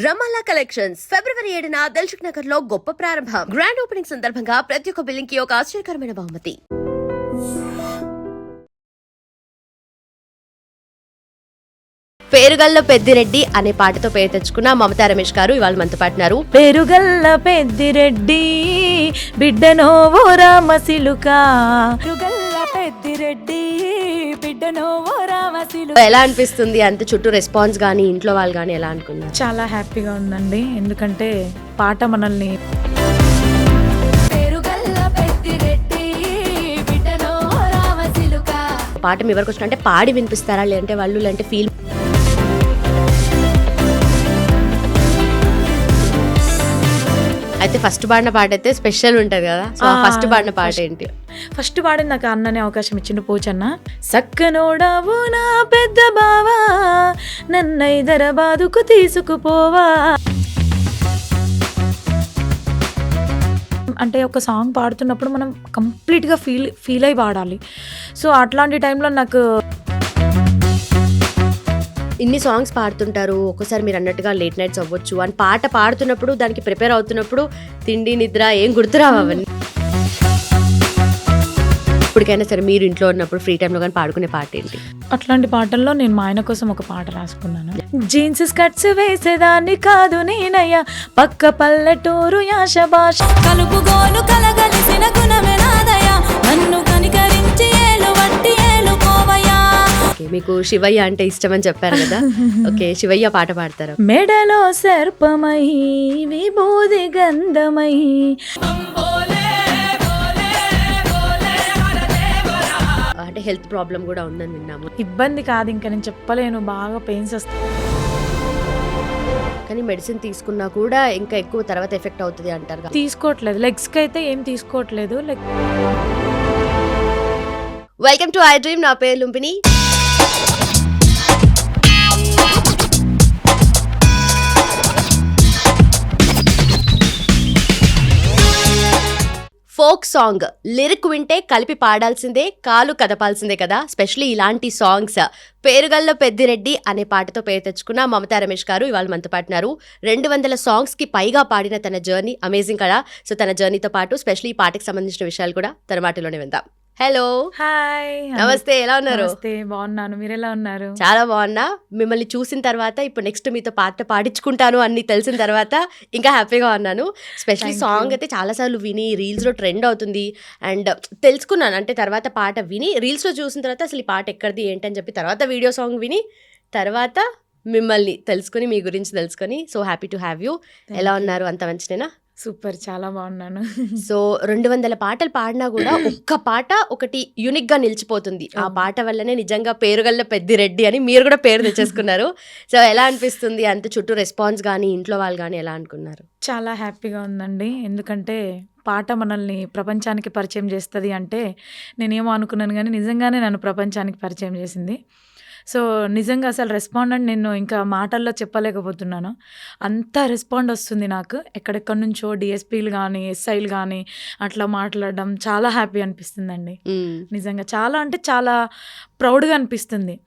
రమాలా collections ఫిబ్రవరి 7న దిల్సుఖ్ నగర్ లో గొప్ప ప్రారంభం. గ్రాండ్ ఓపెనింగ్ సందర్భంగా ప్రతి ఒక్క బిల్లింగ్ కి ఒక ఆశ్చర్యకరమైన బహుమతి. పేరుగల్ల పెద్దిరెడ్డి అనే పాటతో పేరు తెచ్చుకున్న మమతా రమేష్ గారు ఇవాళ మనతో పాటున్నారు. పేరుగల్ల పెద్దిరెడ్డి బిడ్డనో ఓ రామసిలుక, పేరుగల్ల పెద్దిరెడ్డి బిడ్డనో ఓ రామసిలుక. ఎలా అనిపిస్తుంది? అంత చుట్టూ రెస్పాన్స్ గానీ ఇంట్లో వాళ్ళు గానీ ఎలా అనుకున్నారు? చాలా హ్యాపీగా ఉందండి, ఎందుకంటే పాట మనల్ని పాట మీ వరకు వచ్చిన అంటే పాడి వినిపిస్తారా, లేదంటే వాళ్ళు లేదంటే ఫీల్? అయితే ఫస్ట్ పాడిన పాట అయితే స్పెషల్ ఉంటది కదా, సో ఫస్ట్ పాడిన పాట ఏంటి? ఫస్ట్ పాడిన నాకు అన్ననే అవకాశం ఇచ్చిండు పోచన్న. సక్కనోడావు నా పెద్ద బావా, నన్నైదరాబాదుకు తీసుకుపోవా. అంటే ఒక సాంగ్ పాడుతున్నప్పుడు మనం కంప్లీట్గా ఫీల్ అయి పాడాలి. సో అట్లాంటి టైంలో నాకు ఇన్ని సాంగ్స్ పాడుతుంటారు, ఒక్కసారి మీరు అన్నట్టుగా లేట్ నైట్స్ అవ్వచ్చు, అని పాట పాడుతున్నప్పుడు దానికి ప్రిపేర్ అవుతున్నప్పుడు తిండి నిద్ర ఏం గుర్తురావు అవన్నీ. ఇప్పటికైనా సరే మీరు ఇంట్లో ఉన్నప్పుడు ఫ్రీ టైంలో కానీ పాడుకునే పాట ఏంటి? అట్లాంటి పాటల్లో నేను మా ఆయన కోసం ఒక పాట రాసుకున్నాను. జీన్స్ స్కర్ట్స్ వేసేదాన్ని కాదు నేనయ్యా, పక్క పల్లెటూరు యాష భాష కలుపుగోలు కలగలిసిన గుణమే నాదయ్యా, నన్ను కనికరించి ఏలు వట్టి ఏలుకోవయ్యా. మీకు శివయ్య అంటే ఇష్టం అని చెప్పారు కదా, ఓకే శివయ్య పాట పాడతారు. మెడలో సర్పమై విభూది గంధమై, అంటే హెల్త్ ప్రాబ్లం కూడా ఉందని విన్నాము. ఇబ్బంది కాదు, ఇంకా నేను చెప్పలేను, బాగా పెయిన్స్ వస్తాయి. కానీ మెడిసిన్ తీసుకున్నా కూడా ఇంకా ఎక్కువ తర్వాత ఎఫెక్ట్ అవుతుంది అంటారు. తీసుకోవట్లేదు, లెగ్స్కి అయితే ఏం తీసుకోవట్లేదు. వెల్కమ్ టు ఐ డ్రీమ్, నా పేరు లుంపిని. ఫోక్ సాంగ్ లిరిక్ వింటే కలిపి పాడాల్సిందే, కాలు కదపాల్సిందే కదా, స్పెషల్లీ ఇలాంటి సాంగ్స్. పేరుగల్ల పెద్దిరెడ్డి అనే పాటతో పేరు తెచ్చుకున్న మమతా రమేష్ గారు ఇవాళ మనతో పాటున్నారు. 200 సాంగ్స్కి పైగా పాడిన తన జర్నీ అమేజింగ్ కదా. సో తన జర్నీతో పాటు స్పెషల్లీ ఈ పాటకి సంబంధించిన విషయాలు కూడా తన మాటలోనే విందాం. హలో, హాయ్, నమస్తే, ఎలా ఉన్నారు? నమస్తే, బాగున్నాను, మీరు ఎలా ఉన్నారు? చాలా బాగున్నా. మిమ్మల్ని చూసిన తర్వాత ఇప్పుడు నెక్స్ట్ మీతో పాట పాడించుకుంటాను అని తెలిసిన తర్వాత ఇంకా హ్యాపీగా ఉన్నాను. స్పెషల్లీ సాంగ్ అయితే చాలాసార్లు విని రీల్స్లో ట్రెండ్ అవుతుంది అండ్ తెలుసుకున్నాను. అంటే తర్వాత పాట విని రీల్స్లో చూసిన తర్వాత అసలు ఈ పాట ఎక్కడిది ఏంటని చెప్పి తర్వాత వీడియో సాంగ్ విని తర్వాత మిమ్మల్ని తెలుసుకొని మీ గురించి తెలుసుకొని so happy to have you. ఎలా ఉన్నారు? అంత మంచిదేనా? సూపర్, చాలా బాగున్నాను. సో 200 పాటలు పాడినా కూడా ఒక్క పాట ఒకటి యూనిక్ గా నిలిచిపోతుంది. ఆ పాట వల్లనే నిజంగా పేరుగల్ల పెద్దిరెడ్డి అని మీరు కూడా పేరు తెచ్చేసుకున్నారు. సో ఎలా అనిపిస్తుంది? అంత చుట్టూ రెస్పాన్స్ కానీ ఇంట్లో వాళ్ళు కానీ ఎలా అనుకున్నారు? చాలా హ్యాపీగా ఉందండి, ఎందుకంటే పాట మనల్ని ప్రపంచానికి పరిచయం చేస్తుంది అంటే నేనేమో అనుకున్నాను, కానీ నిజంగానే నన్ను ప్రపంచానికి పరిచయం చేసింది. సో నిజంగా అసలు రెస్పాండ్ నేను ఇంకా మాటల్లో చెప్పలేకపోతున్నాను, అంత రెస్పాండ్ వస్తుంది నాకు. ఎక్కడెక్కడి నుంచో డిఎస్పీలు కానీ ఎస్ఐలు కానీ అట్లా మాట్లాడడం చాలా హ్యాపీ అనిపిస్తుందండి. నిజంగా చాలా అంటే చాలా ప్రౌడ్గా అనిపిస్తుంది.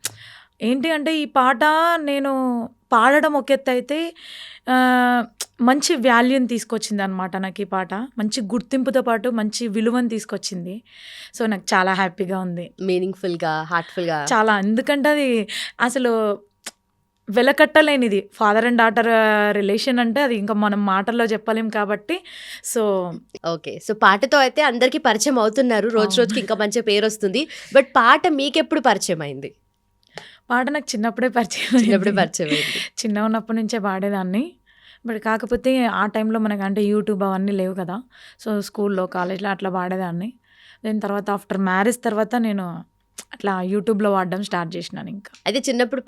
ఏంటి అంటే ఈ పాట నేను పాడడం ఒక ఎత్తు అయితే మంచి వాల్యూని తీసుకొచ్చింది అనమాట. నాకు ఈ పాట మంచి గుర్తింపుతో పాటు మంచి విలువను తీసుకొచ్చింది. సో నాకు చాలా హ్యాపీగా ఉంది, మీనింగ్ఫుల్గా, హార్ట్ఫుల్గా చాలా. ఎందుకంటే అది అసలు వెలకట్టలేనిది. ఫాదర్ అండ్ డాటర్ రిలేషన్ అంటే అది ఇంకా మనం మాటల్లో చెప్పలేం కాబట్టి. సో ఓకే, సో పాటతో అయితే అందరికీ పరిచయం అవుతున్నారు, రోజు రోజుకి ఇంకా మంచి పేరు వస్తుంది. బట్ పాట మీకెప్పుడు పరిచయం అయింది? పాట నాకు చిన్నప్పుడే పరిచయం అయింది. చిన్న ఉన్నప్పటి నుంచే పాడేదాన్ని. బట్ కాకపోతే ఆ టైంలో మనకు అంటే యూట్యూబ్ అవన్నీ లేవు కదా. సో స్కూల్లో కాలేజ్లో అట్లా పాడేదాన్ని. దాని తర్వాత ఆఫ్టర్ మ్యారేజ్ తర్వాత నేను అట్లా యూట్యూబ్లో వాడడం స్టార్ట్ చేసినాను. ఇంకా అయితే చిన్నప్పుడు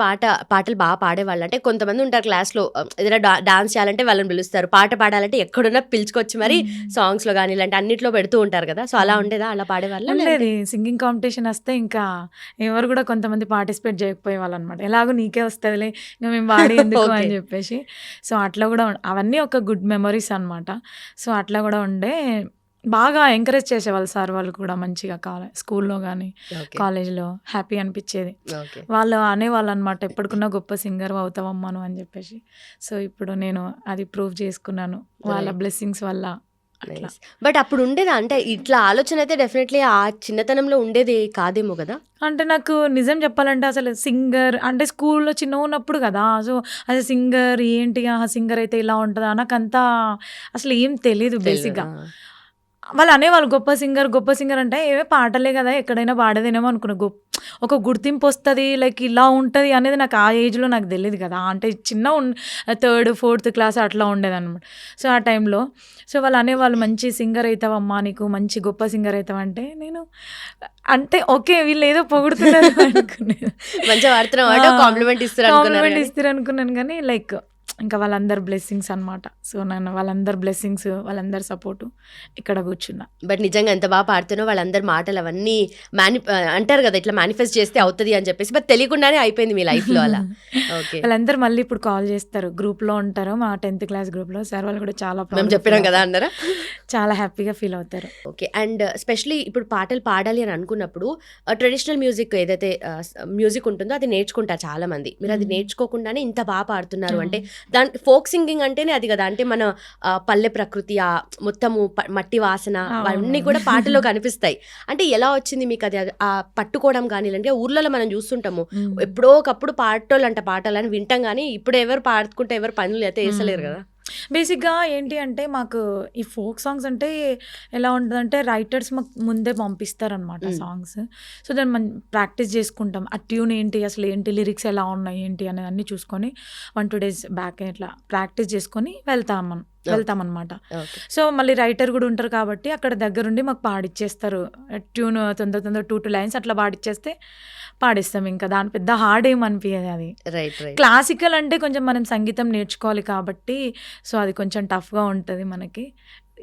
పాటలు బాగా పాడేవాళ్ళు. అంటే కొంతమంది ఉంటారు క్లాస్లో ఏదైనా డాన్స్ చేయాలంటే వాళ్ళని పిలుస్తారు, పాట పాడాలంటే ఎక్కడున్నా పిలుచుకొచ్చి మరి సాంగ్స్లో కానీ ఇలాంటి అన్నిట్లో పెడుతూ ఉంటారు కదా. సో అలా ఉండేదా? అలా పాడేవాళ్ళు? లేదు, సింగింగ్ కాంపిటీషన్ వస్తే ఇంకా ఎవరు కూడా కొంతమంది పార్టిసిపేట్ చేయకపోయే వాళ్ళు అనమాట. ఎలాగో నీకే వస్తుందిలే ఇంకా మేము పాడి ఎందుకు అని చెప్పేసి. సో అట్లా కూడా అవన్నీ ఒక గుడ్ మెమరీస్ అనమాట. సో అట్లా కూడా ఉండే. బాగా ఎంకరేజ్ చేసేవాళ్ళు సార్ వాళ్ళు కూడా మంచిగా స్కూల్లో కానీ ఓకే. కాలేజ్లో హ్యాపీ అనిపించేది. ఓకే. వాళ్ళు అనేవాళ్ళు అనమాట, ఎప్పటికున్నా గొప్ప సింగర్ అవుతావమ్మా అని చెప్పేసి. సో ఇప్పుడు నేను అది ప్రూవ్ చేసుకున్నాను వాళ్ళ రైట్. బ్లెస్సింగ్స్ వల్ల అట్లా. నైస్. బట్ అప్పుడు ఉండేదా? అంటే ఇట్లా ఆలోచన అయితే డెఫినెట్లీ ఆ చిన్నతనంలో ఉండేది కాదేమో కదా? అంటే నాకు నిజం చెప్పాలంటే అసలు సింగర్ అంటే స్కూల్లో చిన్నగా ఉన్నప్పుడు కదా, సో అది సింగర్ ఏంటి, సింగర్ అయితే ఇలా ఉంటుందా నాకంతా అసలు ఏం తెలీదు తెలియదు. బేసిక్గా. వాళ్ళు అనేవాళ్ళు గొప్ప సింగర్ అంటే ఏవే పాటలే కదా ఎక్కడైనా పాడేదేనేమో అనుకున్నా. ఒక గుర్తింపు వస్తుంది లైక్ ఇలా ఉంటుంది అనేది నాకు ఆ ఏజ్లో నాకు తెలియదు కదా. అంటే చిన్న 3rd 4th క్లాస్ అట్లా ఉండేదన్నమాట. సో ఆ టైంలో సో వాళ్ళు అనేవాళ్ళు మంచి సింగర్ అవుతావమ్మా, నీకు మంచి గొప్ప సింగర్ అవుతావంటే నేను అంటే ఓకే వీళ్ళు ఏదో పొగుడుతున్నారు అనుకున్నాను. మంచిగా పాడుతున్నావు కాంప్లిమెంట్ ఇస్తారు కాంప్లిమెంట్ ఇస్తారు అనుకున్నాను కానీ లైక్ ఇంకా వాళ్ళందరు బ్లెస్సింగ్స్ అనమాట. సో నేను వాళ్ళందరు బ్లెస్సింగ్స్ వాళ్ళందరి సపోర్టు ఇక్కడ కూర్చున్నా. బట్ నిజంగా ఎంత బాగా పాడుతున్నావు, వాళ్ళందరి మాటలు అవన్నీ అంటారు కదా ఇట్లా మేనిఫెస్ట్ చేస్తే అవుతుంది అని చెప్పేసి, బట్ తెలియకుండానే అయిపోయింది మీ లైఫ్లో అలా. ఓకే. వాళ్ళందరూ మళ్ళీ ఇప్పుడు కాల్ చేస్తారు, గ్రూప్లో ఉంటారు మా 10th క్లాస్ గ్రూప్లో. సార్ వాళ్ళు కూడా చాలా మేము చెప్పినాం కదా అన్నారా? చాలా హ్యాపీగా ఫీల్ అవుతారు. ఓకే. అండ్ స్పెషలీ ఇప్పుడు పాటలు పాడాలి అని అనుకున్నప్పుడు ట్రెడిషనల్ మ్యూజిక్ ఏదైతే మ్యూజిక్ ఉంటుందో అది నేర్చుకుంటారు చాలా మంది. మీరు అది నేర్చుకోకుండానే ఇంత బాగా పాడుతున్నారు అంటే దాని ఫోక్ సింగింగ్ అంటేనే అది కదా. అంటే మన పల్లె ప్రకృతి ఆ మొత్తము మట్టి వాసన అవన్నీ కూడా పాటలో కనిపిస్తాయి. అంటే ఎలా వచ్చింది మీకు అది ఆ పట్టుకోవడం కానీ? అంటే ఊర్లలో మనం చూస్తుంటాము ఎప్పుడో ఒకప్పుడు పాటలని వింటాం కానీ ఇప్పుడు ఎవరు పాడుకుంటే ఎవరు పనులు అయితే వేసలేరు కదా. బేసిక్గా ఏంటి అంటే మాకు ఈ ఫోక్ సాంగ్స్ అంటే ఎలా ఉంటుందంటే రైటర్స్ మాకు ముందే పంపిస్తారనమాట సాంగ్స్. సో దాన్ని మనం ప్రాక్టీస్ చేసుకుంటాం. ఆ ట్యూన్ ఏంటి, అసలు ఏంటి, లిరిక్స్ ఎలా ఉన్నాయి ఏంటి అనేది అన్నీ చూసుకొని 1-2 days బ్యాక్ ఇట్లా ప్రాక్టీస్ చేసుకొని వెళ్తామన్నమాట. సో మళ్ళీ రైటర్ కూడా ఉంటారు కాబట్టి అక్కడ దగ్గరుండి మాకు పాడిచ్చేస్తారు. ట్యూన్ తొందర 2 lines అట్లా పాడిచ్చేస్తే పాడిస్తాం. ఇంకా దాని పెద్ద హార్డ్ ఏం అనిపించదు అది. క్లాసికల్ అంటే కొంచెం మనం సంగీతం నేర్చుకోవాలి కాబట్టి సో అది కొంచెం టఫ్గా ఉంటుంది మనకి.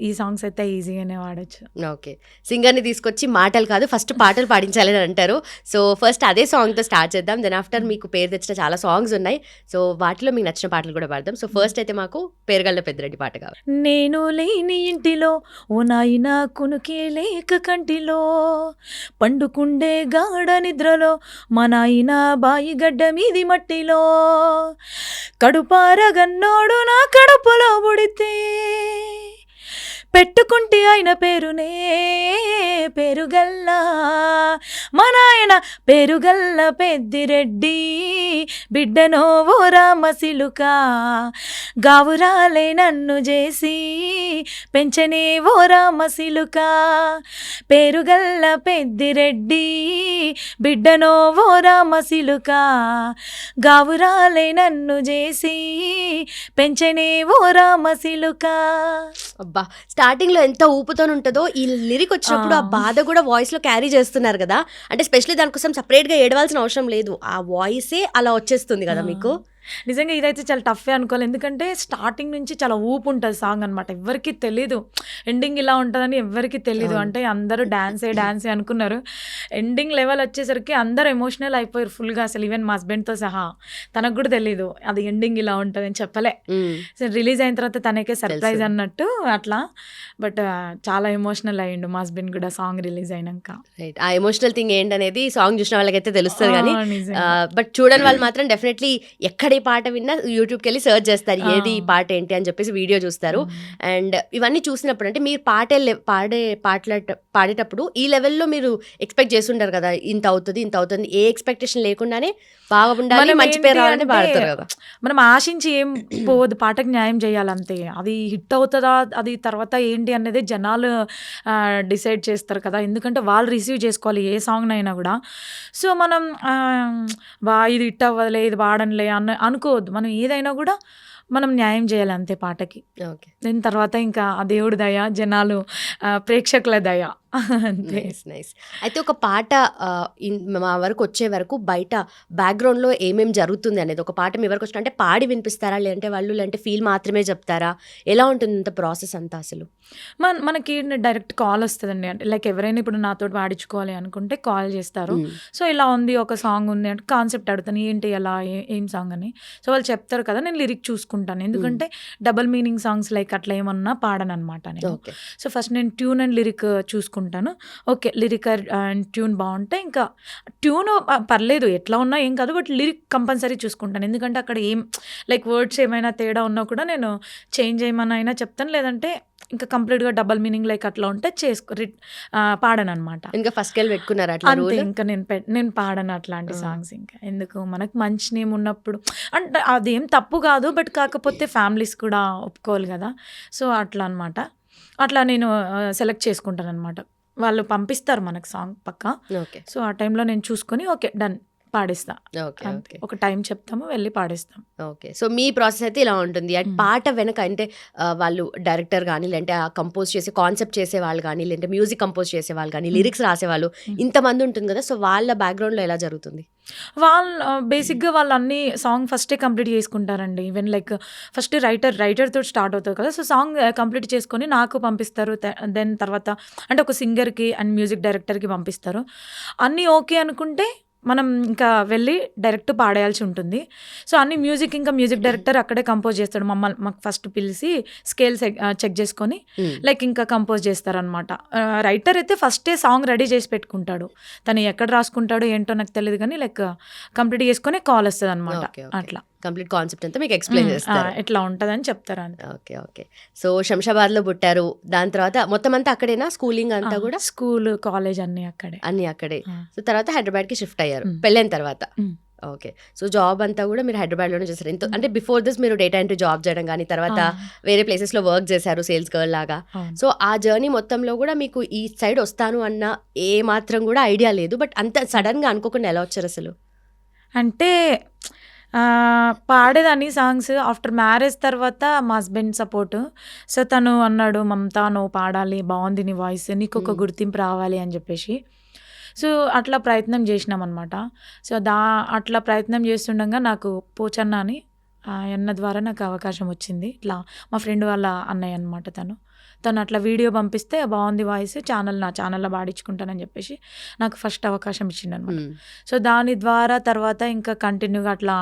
ఈ సాంగ్స్ అయితే ఈజీగానే వాడచ్చు. ఓకే. సింగర్ని తీసుకొచ్చి మాటలు కాదు ఫస్ట్ పాటలు పాడించాలని అంటారు. సో ఫస్ట్ అదే సాంగ్తో స్టార్ట్ చేద్దాం. దెన్ ఆఫ్టర్ మీకు పేరు తెచ్చిన చాలా సాంగ్స్ ఉన్నాయి. సో వాటిలో మీకు నచ్చిన పాటలు కూడా పాడదాం. సో ఫస్ట్ అయితే మాకు పేరుగళ్ళ పెద్దిరెడ్డి పాట కావాలి. నేను లేని ఇంటిలో ఓ నాయన కునుకే లేక కంటిలో, పండుకుండే గాఢ నిద్రలో మా నాయన బాయి గడ్డ మీది మట్టిలో, కడుపారగన్నోడు నా కడుపులో పుడితే పెట్టుకుంటే ఆయన పేరునే పేరుగల్లా, మా నాయన పేరుగల్ల పెద్దిరెడ్డి బిడ్డనో ఓ రామసిలుక, గావురాలే నన్ను చేసి పెంచనే ఓ రామసిలుక, పేరుగల్ల పెద్దిరెడ్డి బిడ్డనో ఓ రామసిలుక, గావురాలే నన్ను చేసి పెంచనే ఓ రామసిలుక. అబ్బా, స్టార్టింగ్ లో ఎంత ఊపుతో ఉంటుందో ఈ లిరిక్ వచ్చినప్పుడు ఆ బాధ కూడా వాయిస్ లో క్యారీ చేస్తున్నారు కదా. అంటే స్పెషల్లీ దానికోసం సపరేట్ గా ఏడవాల్సిన అవసరం లేదు, ఆ వాయిసే అలా వచ్చేస్తుంది కదా మీకు. నిజంగా ఇదైతే చాలా టఫే అనుకోవాలి, ఎందుకంటే స్టార్టింగ్ నుంచి చాలా ఊపు ఉంటుంది సాంగ్ అనమాట. ఎవరికి తెలీదు ఎండింగ్ ఇలా ఉంటుందని, ఎవరికి తెలీదు. అంటే అందరూ డాన్సే అనుకున్నారు. ఎండింగ్ లెవెల్ వచ్చేసరికి అందరూ ఎమోషనల్ అయిపోయారు ఫుల్గా. అసలు ఈవెన్ మా హస్బెండ్తో సహా తనకు కూడా తెలీదు అది ఎండింగ్ ఇలా ఉంటుంది అని చెప్పలే. సో రిలీజ్ అయిన తర్వాత తనకే సర్ప్రైజ్ అన్నట్టు అట్లా. బట్ చాలా ఎమోషనల్ అయ్యిండు మా హస్బెండ్ కూడా సాంగ్ రిలీజ్ అయినాక. ఆ ఎమోషనల్ థింగ్ ఏంటనేది సాంగ్ చూసిన వాళ్ళకైతే తెలుస్తుంది కానీ బట్ చూడని వాళ్ళు మాత్రం డెఫినెట్లప్పుడు ఎక్కడ ఈ పాట విన్నా యూట్యూబ్కి వెళ్ళి సర్చ్ చేస్తారు ఏది ఈ పాట ఏంటి అని చెప్పేసి వీడియో చూస్తారు. అండ్ ఇవన్నీ చూసినప్పుడు అంటే మీరు పాడేటప్పుడు ఈ లెవెల్లో మీరు ఎక్స్పెక్ట్ చేస్తుంటారు కదా, ఇంత అవుతుంది ఏ ఎక్స్పెక్టేషన్ లేకుండానే బాగా ఉండాలి, మంచి పేరు రావాలని పాడతారు కదా. మనం ఆశించి ఏం పోవద్దు, పాటకు న్యాయం చేయాలంతే. అది హిట్ అవుతుందా అది తర్వాత ఏంటి అనేది జనాలు డిసైడ్ చేస్తారు కదా, ఎందుకంటే వాళ్ళు రిసీవ్ చేసుకోవాలి ఏ సాంగ్ అయినా కూడా. సో మనం ఇది హిట్ అవ్వదులే, ఇది వాడనులే అనుకోవద్దు. మనం ఏదైనా కూడా మనం న్యాయం చేయాలి అంతే పాటకి. ఓకే. దాని తర్వాత ఇంకా ఆ దేవుడి దయ, జనాలు ప్రేక్షకుల దయ అంతే. నైస్. అయితే ఒక పాట మా వరకు వచ్చే వరకు బయట బ్యాక్గ్రౌండ్లో ఏమేమి జరుగుతుంది అనేది ఒక పాట మీ వరకు వచ్చిన అంటే పాడి వినిపిస్తారా, లేదంటే వాళ్ళు లేదంటే ఫీల్ మాత్రమే చెప్తారా, ఎలా ఉంటుంది ఇంత ప్రాసెస్ అంతా అసలు? మనకి డైరెక్ట్ కాల్ వస్తుందండి. అంటే లైక్ ఎవరైనా ఇప్పుడు నాతో పాడించుకోవాలి అనుకుంటే కాల్ చేస్తారు. సో ఇలా ఉంది ఒక సాంగ్ ఉంది అంటే కాన్సెప్ట్ అడుగుతాను, ఏంటి ఎలా ఏం సాంగ్ అని. సో వాళ్ళు చెప్తారు కదా, నేను లిరిక్ చూసుకుంటాను. చూసుకుంటాను. ఎందుకంటే డబుల్ మీనింగ్ సాంగ్స్ లైక్ అట్లా ఏమన్నా పాడననమాట నేను. ఓకే. సో ఫస్ట్ నేను ట్యూన్ అండ్ లిరిక్ చూసుకుంటాను. ఓకే, లిరిక్ అండ్ ట్యూన్ బాగుంటే ఇంకా ట్యూన్ పర్లేదు ఎట్లా ఉన్నా ఏం కాదు, బట్ లిరిక్ కంపల్సరీ చూసుకుంటాను. ఎందుకంటే అక్కడ ఏం లైక్ వర్డ్స్ ఏమైనా తేడా ఉన్నా కూడా నేను చేంజ్ చేయమని అయినా చెప్తాను, లేదంటే ఇంకా కంప్లీట్గా డబల్ మీనింగ్ లైక్ అట్లా ఉంటే పాడను అనమాట. ఇంకా ఫస్ట్ కెళ్ళి పెట్టుకున్నారు అట్లా అంతే, రూల్? ఇంకా నేను పాడను అట్లాంటి సాంగ్స్. ఇంకా ఎందుకు, మనకు మంచి నేమ్ ఉన్నప్పుడు అంటే అదేం తప్పు కాదు, బట్ కాకపోతే ఫ్యామిలీస్ కూడా ఒప్పుకోవాలి కదా. సో అట్లా అనమాట. అట్లా నేను సెలెక్ట్ చేసుకుంటాను అనమాట. వాళ్ళు పంపిస్తారు మనకు సాంగ్ పక్కా. ఓకే. సో ఆ టైంలో నేను చూసుకొని ఓకే డన్ పాడిస్తా. ఓకే. అంతే, ఓకే. ఒక టైం చెప్తాము, వెళ్ళి పాడిస్తాం. ఓకే. సో మీ ప్రాసెస్ అయితే ఇలా ఉంటుంది. అండ్ పాట వెనక అంటే వాళ్ళు డైరెక్టర్ కానీ, లేదంటే ఆ కంపోజ్ చేసే కాన్సెప్ట్ చేసే వాళ్ళు కానీ, లేదంటే మ్యూజిక్ కంపోజ్ చేసే వాళ్ళు కానీ, లిరిక్స్ రాసేవాళ్ళు ఇంతమంది ఉంటుంది కదా. సో వాళ్ళ బ్యాక్గ్రౌండ్లో ఎలా జరుగుతుంది? వాళ్ళు బేసిక్గా వాళ్ళు అన్ని సాంగ్ ఫస్టే కంప్లీట్ చేసుకుంటారండి. ఈవెన్ లైక్ ఫస్ట్ రైటర్తో స్టార్ట్ అవుతుంది కదా. సో సాంగ్ కంప్లీట్ చేసుకొని నాకు పంపిస్తారు. దెన్ తర్వాత అంటే ఒక సింగర్కి అండ్ మ్యూజిక్ డైరెక్టర్కి పంపిస్తారు. అన్నీ ఓకే అనుకుంటే మనం ఇంకా వెళ్ళి డైరెక్ట్ పాడేయాల్సి ఉంటుంది. సో అన్ని మ్యూజిక్ డైరెక్టర్ అక్కడే కంపోజ్ చేస్తాడు. మాకు ఫస్ట్ పిలిచి స్కేల్ చెక్ చేసుకొని లైక్ ఇంకా కంపోజ్ చేస్తారనమాట. రైటర్ అయితే ఫస్టే సాంగ్ రెడీ చేసి పెట్టుకుంటాడు. తను ఎక్కడ రాసుకుంటాడో ఏంటో నాకు తెలియదు, కానీ లైక్ కంప్లీట్ చేసుకొని కాల్ వస్తుంది అనమాట. అట్లా కంప్లీట్ కాన్సెప్ట్ అంతా మీకు ఎక్స్ప్లెయిన్ చేస్తారు. ఎట్లా ఉంటుందని చెప్తారు అంతే. ఓకే. ఓకే. సో శంషాబాద్లో పుట్టారు, దాని తర్వాత మొత్తం అంతా అక్కడేనా స్కూలింగ్ అంతా కూడా? స్కూల్ కాలేజ్ అన్ని అక్కడే. సో తర్వాత హైదరాబాద్కి షిఫ్ట్ అయ్యారు పెళ్ళైన తర్వాత. ఓకే. సో జాబ్ అంతా కూడా మీరు హైదరాబాద్లోనే చేశారు. ఎంతో అంటే బిఫోర్ దిస్ మీరు డేటా ఎంట్రీ జాబ్ చేయడం కానీ, తర్వాత వేరే ప్లేసెస్లో వర్క్ చేశారు సేల్స్ గర్ల్ లాగా. సో ఆ జర్నీ మొత్తంలో కూడా మీకు ఈ సైడ్ వస్తాను అన్న ఏ మాత్రం కూడా ఐడియా లేదు, బట్ అంత సడన్గా అనుకోకుండా ఎలా వచ్చారు అసలు? అంటే పాడేదాన్ని సాంగ్స్ ఆఫ్టర్ మ్యారేజ్ తర్వాత మా హస్బెండ్ సపోర్ట్. సో తను అన్నాడు, మమతా నువ్వు పాడాలి, బాగుంది నీ వాయిస్, నీకు ఒక గుర్తింపు రావాలి అని చెప్పేసి. సో అట్లా ప్రయత్నం చేసినాం అనమాట. సో అట్లా ప్రయత్నం చేస్తుండగా నాకు పోచన్న అని అన్న ద్వారా నాకు అవకాశం వచ్చింది. ఇట్లా మా ఫ్రెండ్ వాళ్ళ అన్నయ్య అనమాట. తను అట్లా వీడియో పంపిస్తే బాగుంది వాయిస్, నా ఛానల్లో పాడించుకుంటానని చెప్పేసి నాకు ఫస్ట్ అవకాశం ఇచ్చిండు అనమాట. సో దాని ద్వారా తర్వాత ఇంకా కంటిన్యూగా అట్లా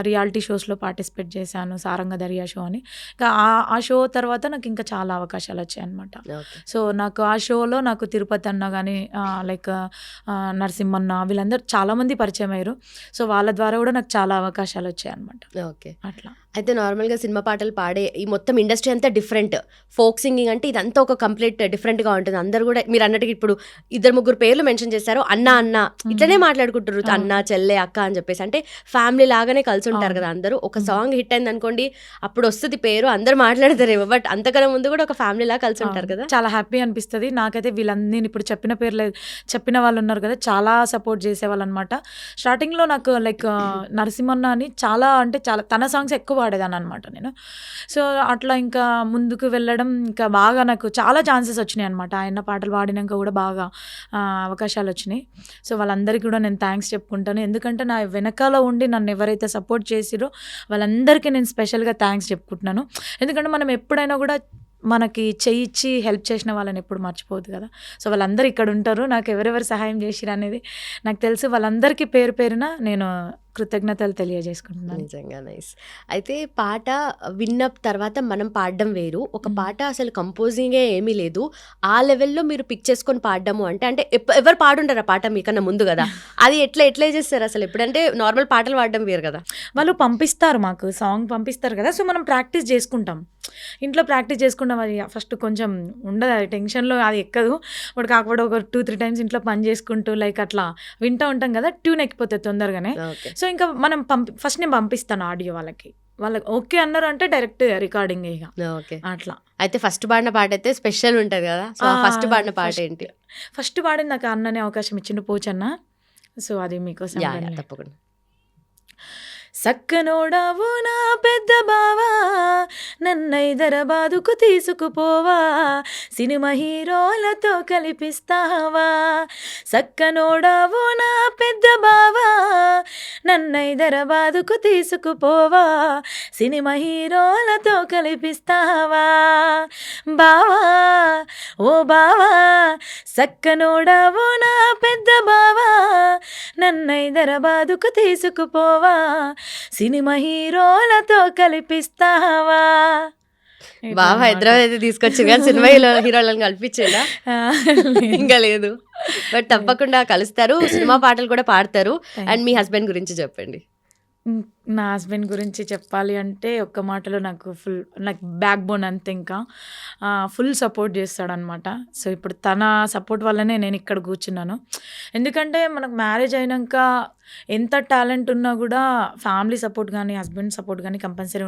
రియాలిటీ షోస్లో పార్టిసిపేట్ చేశాను, సారంగ దర్యా షో అని. ఇంకా ఆ షో తర్వాత నాకు ఇంకా చాలా అవకాశాలు వచ్చాయి అనమాట. సో నాకు ఆ షోలో నాకు తిరుపతి అన్న కానీ లైక్ నరసింహన్న వీళ్ళందరూ చాలామంది పరిచయం అయ్యారు. సో వాళ్ళ ద్వారా కూడా నాకు చాలా అవకాశాలు వచ్చాయి అనమాట. ఓకే. అట్లా అయితే నార్మల్గా సినిమా పాటలు పాడే ఈ మొత్తం ఇండస్ట్రీ అంతా డిఫరెంట్. ఫోక్ సింగింగ్ అంటే ఇదంతా ఒక కంప్లీట్ డిఫరెంట్గా ఉంటుంది. అందరు కూడా మీరు అన్నట్టుగా ఇప్పుడు 2-3 పేర్లు మెన్షన్ చేశారు. అన్న ఇట్లనే మాట్లాడుకుంటారు, అన్న చెల్లె అక్క అని చెప్పేసి. అంటే ఫ్యామిలీ లాగానే కలిసి ఉంటారు కదా అందరూ. ఒక సాంగ్ హిట్ అయింది అనుకోండి, అప్పుడు వస్తుంది పేరు, అందరు మాట్లాడతారేమో, బట్ అంతకన్నా ముందు కూడా ఒక ఫ్యామిలీ లాగా కలిసి ఉంటారు కదా. చాలా హ్యాపీ అనిపిస్తుంది నాకైతే. వీళ్ళందరినీ ఇప్పుడు చెప్పిన వాళ్ళు ఉన్నారు కదా, చాలా సపోర్ట్ చేసేవాళ్ళు అనమాట. స్టార్టింగ్లో నాకు లైక్ నరసింహన్న అని చాలా తన సాంగ్స్ ఎక్కువ పాడేదాన్ని అనమాట నేను. సో అట్లా ఇంకా ముందుకు వెళ్ళడం ఇంకా బాగా నాకు చాలా ఛాన్సెస్ వచ్చినాయి అనమాట. ఆయన పాటలు పాడినాక కూడా బాగా అవకాశాలు వచ్చినాయి. సో వాళ్ళందరికీ కూడా నేను థ్యాంక్స్ చెప్పుకుంటాను. ఎందుకంటే నా వెనకాల ఉండి నన్ను ఎవరైతే సపోర్ట్ చేసిరో వాళ్ళందరికీ నేను స్పెషల్గా థ్యాంక్స్ చెప్పుకుంటున్నాను. ఎందుకంటే మనం ఎప్పుడైనా కూడా మనకి చేయిచ్చి హెల్ప్ చేసిన వాళ్ళని ఎప్పుడు మర్చిపోవద్దు కదా. సో వాళ్ళందరూ ఇక్కడ ఉంటారు, నాకు ఎవరెవరు సహాయం చేసిరు అనేది నాకు తెలుసు. వాళ్ళందరికీ పేరు పేరున నేను కృతజ్ఞతలు తెలియజేసుకుంటున్నాను. నిజంగా నైస్. అయితే పాట విన్న తర్వాత మనం పాడడం వేరు. ఒక పాట అసలు కంపోజింగే ఏమీ లేదు, ఆ లెవెల్లో మీరు పిక్ చేసుకొని పాడడము అంటే ఎవరు పాడుంటారు ఆ పాట మీకన్నా ముందు కదా, అది ఎట్లా చేస్తారు అసలు? ఎప్పుడంటే నార్మల్ పాటలు పాడడం వేరు కదా. వాళ్ళు పంపిస్తారు, మాకు సాంగ్ పంపిస్తారు కదా. సో మనం ప్రాక్టీస్ చేసుకుంటాం, ఇంట్లో ప్రాక్టీస్ చేసుకుంటాం. అది ఫస్ట్ కొంచెం ఉండదు, అది టెన్షన్లో అది ఎక్కదు. ఇప్పుడు కాకపోతే ఒక 2-3 టైమ్స్ ఇంట్లో పని చేసుకుంటూ లైక్ అట్లా వింటూ ఉంటాం కదా, ట్యూన్ ఎక్కిపోతుంది తొందరగానే. సో ఇంకా మనం ఫస్ట్ నేను పంపిస్తాను ఆడియో వాళ్ళకి ఓకే అన్నారు అంటే డైరెక్ట్ రికార్డింగ్ ఇక. ఓకే. అట్లా అయితే ఫస్ట్ పాడిన పాట అయితే స్పెషల్ ఉంటుంది కదా. సో ఫస్ట్ పాడిన పాట ఏంటి? ఫస్ట్ పాడింది నాకు అన్ననే అవకాశం ఇచ్చిండు, పోచన్న. సో అది మీకోసం తప్పకుండా. సక్కనోడావు నా పెద్ద బావా, నన్నైదరాబాదుకు తీసుకుపోవా, సినిమా హీరోలతో కలిపిస్తావా, సక్కనోడావో నా పెద్ద బావా, నన్నైదరాబాదుకు తీసుకుపోవా, సినిమా హీరోలతో కలిపిస్తావా, బావా ఓ బావా, సక్కనోడావో నా పెద్ద బావా, నన్నైదరాబాదుకు తీసుకుపోవా, సినిమా హీరోలతో కలిపిస్తావా. బావ హైదరాబాద్ అయితే తీసుకొచ్చి కానీ సినిమా హీరోలను కల్పించిందా? ఇంకా లేదు. బట్ తప్పకుండా కలుస్తారు, సినిమా పాటలు కూడా పాడతారు. అండ్ మీ హస్బెండ్ గురించి చెప్పండి. నా హస్బెండ్ గురించి చెప్పాలి అంటే ఒక్క మాటలో నాకు బ్యాక్ బోన్ అంతే. ఇంకా ఫుల్ సపోర్ట్ చేస్తాడనమాట. సో ఇప్పుడు తన సపోర్ట్ వల్లనే నేను ఇక్కడ కూర్చున్నాను. ఎందుకంటే మనకు మ్యారేజ్ అయినాక ఎంత టాలెంట్ ఉన్నా కూడా ఫ్యామిలీ సపోర్ట్ కానీ హస్బెండ్ సపోర్ట్ కానీ కంపల్సరీ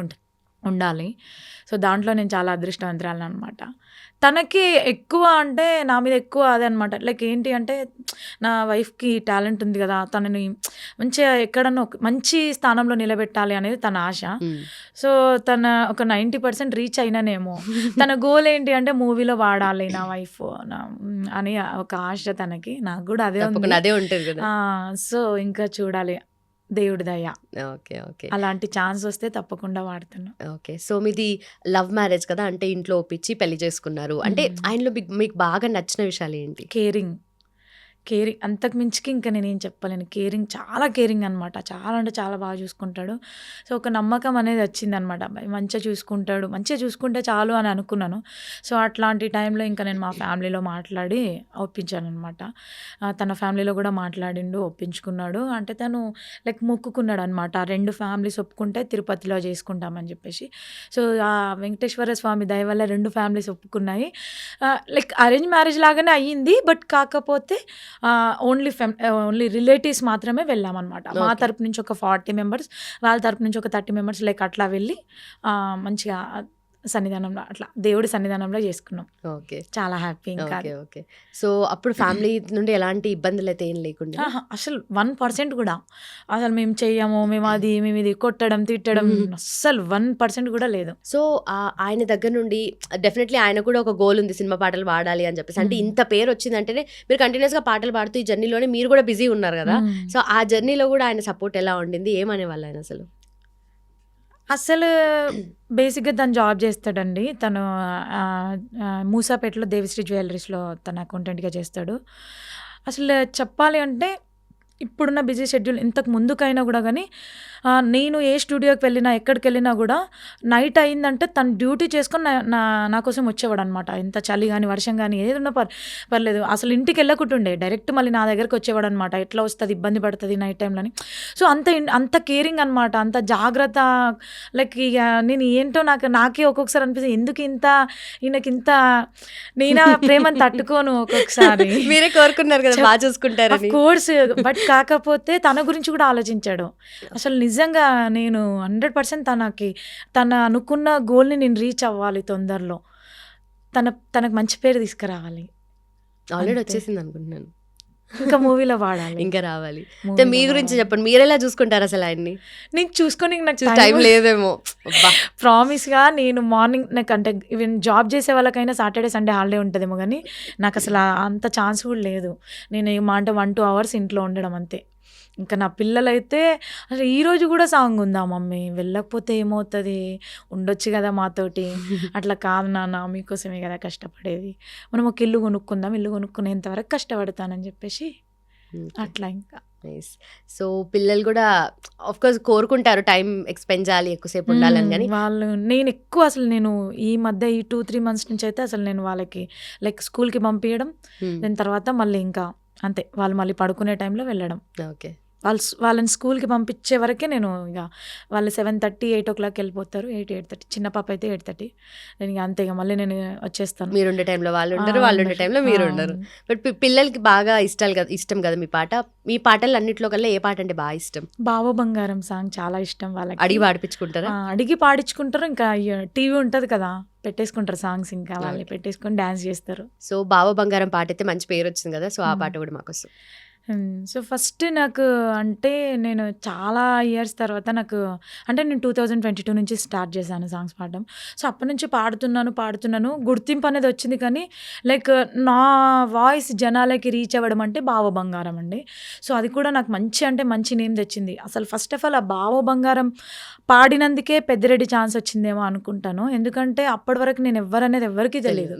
ఉండాలి. సో దాంట్లో నేను చాలా అదృష్టవంతురాలను అనమాట. తనకి ఎక్కువ అంటే నా మీద ఎక్కువ అదే అనమాట. లైక్ ఏంటి అంటే నా వైఫ్కి టాలెంట్ ఉంది కదా, తనని మంచిగా ఎక్కడన్నా మంచి స్థానంలో నిలబెట్టాలి అనేది తన ఆశ. సో తన ఒక 90% రీచ్ అయినానేమో. తన గోల్ ఏంటి అంటే మూవీలో వాడాలి నా వైఫ్ అని ఒక ఆశ తనకి. నాకు కూడా అదే ఉంటుంది. సో ఇంకా చూడాలి, దేవుడి దయ. ఓకే ఓకే, అలాంటి ఛాన్స్ వస్తే తప్పకుండా వాడుతున్నా. ఓకే. సో మీది లవ్ మ్యారేజ్ కదా, అంటే ఇంట్లో ఒప్పించి పెళ్లి చేసుకున్నారు. అంటే ఆయనలో మీకు బాగా నచ్చిన విషయాలు ఏంటి? కేరింగ్ అంతకు మించికి ఇంకా నేనేం చెప్పలేను. చాలా కేరింగ్ అనమాట. చాలా అంటే చాలా బాగా చూసుకుంటాడు. సో ఒక నమ్మకం అనేది వచ్చిందనమాట. మంచిగా చూసుకుంటే చాలు అని అనుకున్నాను. సో అట్లాంటి టైంలో ఇంకా నేను మా ఫ్యామిలీలో మాట్లాడి ఒప్పించాను అనమాట. తన ఫ్యామిలీలో కూడా మాట్లాడిండు, ఒప్పించుకున్నాడు. అంటే తను లైక్ మొక్కుకున్నాడు అనమాట, 2 ఫ్యామిలీస్ ఒప్పుకుంటే తిరుపతిలో చేసుకుంటామని చెప్పేసి. సో ఆ వెంకటేశ్వర స్వామి దయ వల్ల 2 ఫ్యామిలీస్ ఒప్పుకున్నాయి. లైక్ అరేంజ్ మ్యారేజ్ లాగానే అయ్యింది. బట్ కాకపోతే ఓన్లీ రిలేటివ్స్ మాత్రమే వెళ్ళామన్నమాట. మా తరపు నుంచి ఒక 40 మెంబర్స్, వాళ్ళ తరపు నుంచి ఒక 30 మెంబర్స్ లైక్ అట్లా వెళ్ళి మంచిగా సన్నిధానంలో అట్లా దేవుడి సన్నిధానంలో చేసుకున్నాం. ఓకే, చాలా హ్యాపీ. ఇంకా ఓకే. సో అప్పుడు ఫ్యామిలీ నుండి ఎలాంటి ఇబ్బందులు అయితే ఏం లేకుండా? అసలు 1% కూడా అసలు మేము చెయ్యము, మేము ఇది కొట్టడం తిట్టడం అస్సలు 1% కూడా లేదు. సో ఆయన దగ్గర నుండి డెఫినెట్లీ ఆయన కూడా ఒక గోల్ ఉంది, సినిమా పాటలు పాడాలి అని చెప్పేసి. అంటే ఇంత పేరు వచ్చిందంటేనే మీరు కంటిన్యూస్ గా పాటలు పాడుతూ ఈ జర్నీలోనే మీరు కూడా బిజీ ఉన్నారు కదా. సో ఆ జర్నీలో కూడా ఆయన సపోర్ట్ ఎలా ఉండింది, ఏమనేవాళ్ళు ఆయన అసలు? బేసిక్గా తను జాబ్ చేస్తాడండి. తను మూసాపేటలో దేవిశ్రీ జ్యువెలరీస్లో తన అకౌంటెంట్గా చేస్తాడు. అసలు చెప్పాలి అంటే ఇప్పుడున్న బిజీ షెడ్యూల్ ఇంతకు ముందుకైనా కూడా కానీ నేను ఏ స్టూడియోకి వెళ్ళినా ఎక్కడికి వెళ్ళినా కూడా నైట్ అయిందంటే తను డ్యూటీ చేసుకొని నా కోసం వచ్చేవాడు అనమాట. ఎంత చలి కానీ వర్షం కానీ ఏదన్నా పర్లేదు, అసలు ఇంటికి వెళ్ళకుంటుండే డైరెక్ట్ మళ్ళీ నా దగ్గరికి వచ్చేవాడు అనమాట. ఎట్లా వస్తుంది, ఇబ్బంది పడుతుంది నైట్ టైంలో అని. సో అంత కేరింగ్ అనమాట, అంత జాగ్రత్త. లైక్ ఇక నేను ఏంటో నాకే ఒక్కొక్కసారి అనిపిస్తుంది, ఎందుకు ఈయనకి ఇంత నేను ప్రేమను తట్టుకోను ఒక్కొక్కసారి. మీరే కోరుకున్నారు కదా బాగా చూసుకుంటారు కోర్స్. బట్ కాకపోతే తన గురించి కూడా ఆలోచించాడు. అసలు నిజంగా నేను 100% తన అనుకున్న గోల్ని నేను రీచ్ అవ్వాలి తొందరలో, తనకు మంచి పేరు తీసుకురావాలి. ఆల్రెడీ వచ్చేసింది అనుకుంటున్నాను, ఇంకా మూవీలో వాడాలి, ఇంకా రావాలి. మీ గురించి చెప్పండి, మీరు ఎలా చూసుకుంటారు అసలు ఆయన్ని? నీకు చూసుకొని నాకు టైం లేదేమో. ప్రామిస్గా నేను మార్నింగ్ నాకు అంటే ఈవెన్ జాబ్ చేసే వాళ్ళకైనా సాటర్డే సండే హాలిడే ఉంటుందేమో కానీ నాకు అసలు అంత ఛాన్స్ కూడా లేదు. నేను ఏమంటే 1-2 అవర్స్ ఇంట్లో ఉండడం అంతే. ఇంకా నా పిల్లలైతే అసలు ఈరోజు కూడా సాంగ్ ఉందా మమ్మీ, వెళ్ళకపోతే ఏమవుతుంది, ఉండొచ్చు కదా మాతోటి. అట్లా కాదు నాన్న, మీకోసమే కదా కష్టపడేది, మనం ఒక ఇల్లు కొనుక్కుందాం, ఇల్లు కొనుక్కునేంత వరకు కష్టపడతానని చెప్పేసి అట్లా. ఇంకా సో పిల్లలు కూడా ఆఫ్ కోర్స్ కోరుకుంటారు టైం ఎక్స్పెండ్ చేయాలి, ఎక్కువసేపు ఉండాలని. కానీ నేను ఈ మధ్య ఈ 2-3 మంత్స్ నుంచి అయితే అసలు నేను వాళ్ళకి లైక్ స్కూల్కి పంపించడం, దాని తర్వాత మళ్ళీ ఇంకా అంతే, వాళ్ళు మళ్ళీ పడుకునే టైంలో వెళ్ళడం. ఓకే, వాళ్ళని స్కూల్కి పంపించే వరకే నేను ఇక వాళ్ళు 7:30, 8 o'clock వెళ్ళిపోతారు. 8:30, చిన్న పాప అయితే 8:30. నేను ఇక అంతే, ఇక మళ్ళీ నేను వచ్చేస్తాను. మీరు ఉండే టైంలో వాళ్ళు ఉండరు, వాళ్ళు ఉండే టైంలో మీరు ఉండరు. బట్ పిల్లలకి బాగా ఇష్టం కదా మీ పాట. మీ పాటలు అన్నింటిలో కల్లా ఏ పాట అంటే బాగా ఇష్టం? బావ బంగారం సాంగ్ చాలా ఇష్టం వాళ్ళకి. అడిగి పాడిపించుకుంటారా? అడిగి పాడించుకుంటారు. ఇంకా టీవీ ఉంటుంది కదా, పెట్టేసుకుంటారు సాంగ్స్, ఇంకా వాళ్ళు పెట్టేసుకొని డాన్స్ చేస్తారు. సో బావ బంగారం పాట అయితే మంచి పేరు వచ్చింది కదా, సో ఆ పాట కూడా మాకోసం. సో, ఫస్ట్ నాకు అంటే నేను చాలా ఇయర్స్ తర్వాత అంటే నేను 2022 నుంచి స్టార్ట్ చేశాను సాంగ్స్ పాడడం. సో, అప్పటినుంచి పాడుతున్నాను. గుర్తింపు అనేది వచ్చింది కానీ లైక్ నా వాయిస్ జనాలకి రీచ్ అవ్వడం అంటే బావ బంగారం అండి. సో, అది కూడా నాకు మంచి నేమ్ తెచ్చింది. అసలు ఫస్ట్ ఆఫ్ ఆల్ ఆ బావ బంగారం పాడినందుకే పెద్దిరెడ్డి ఛాన్స్ వచ్చిందేమో అనుకుంటాను. ఎందుకంటే అప్పటి వరకు నేను ఎవ్వరనేది ఎవ్వరికీ తెలీదు.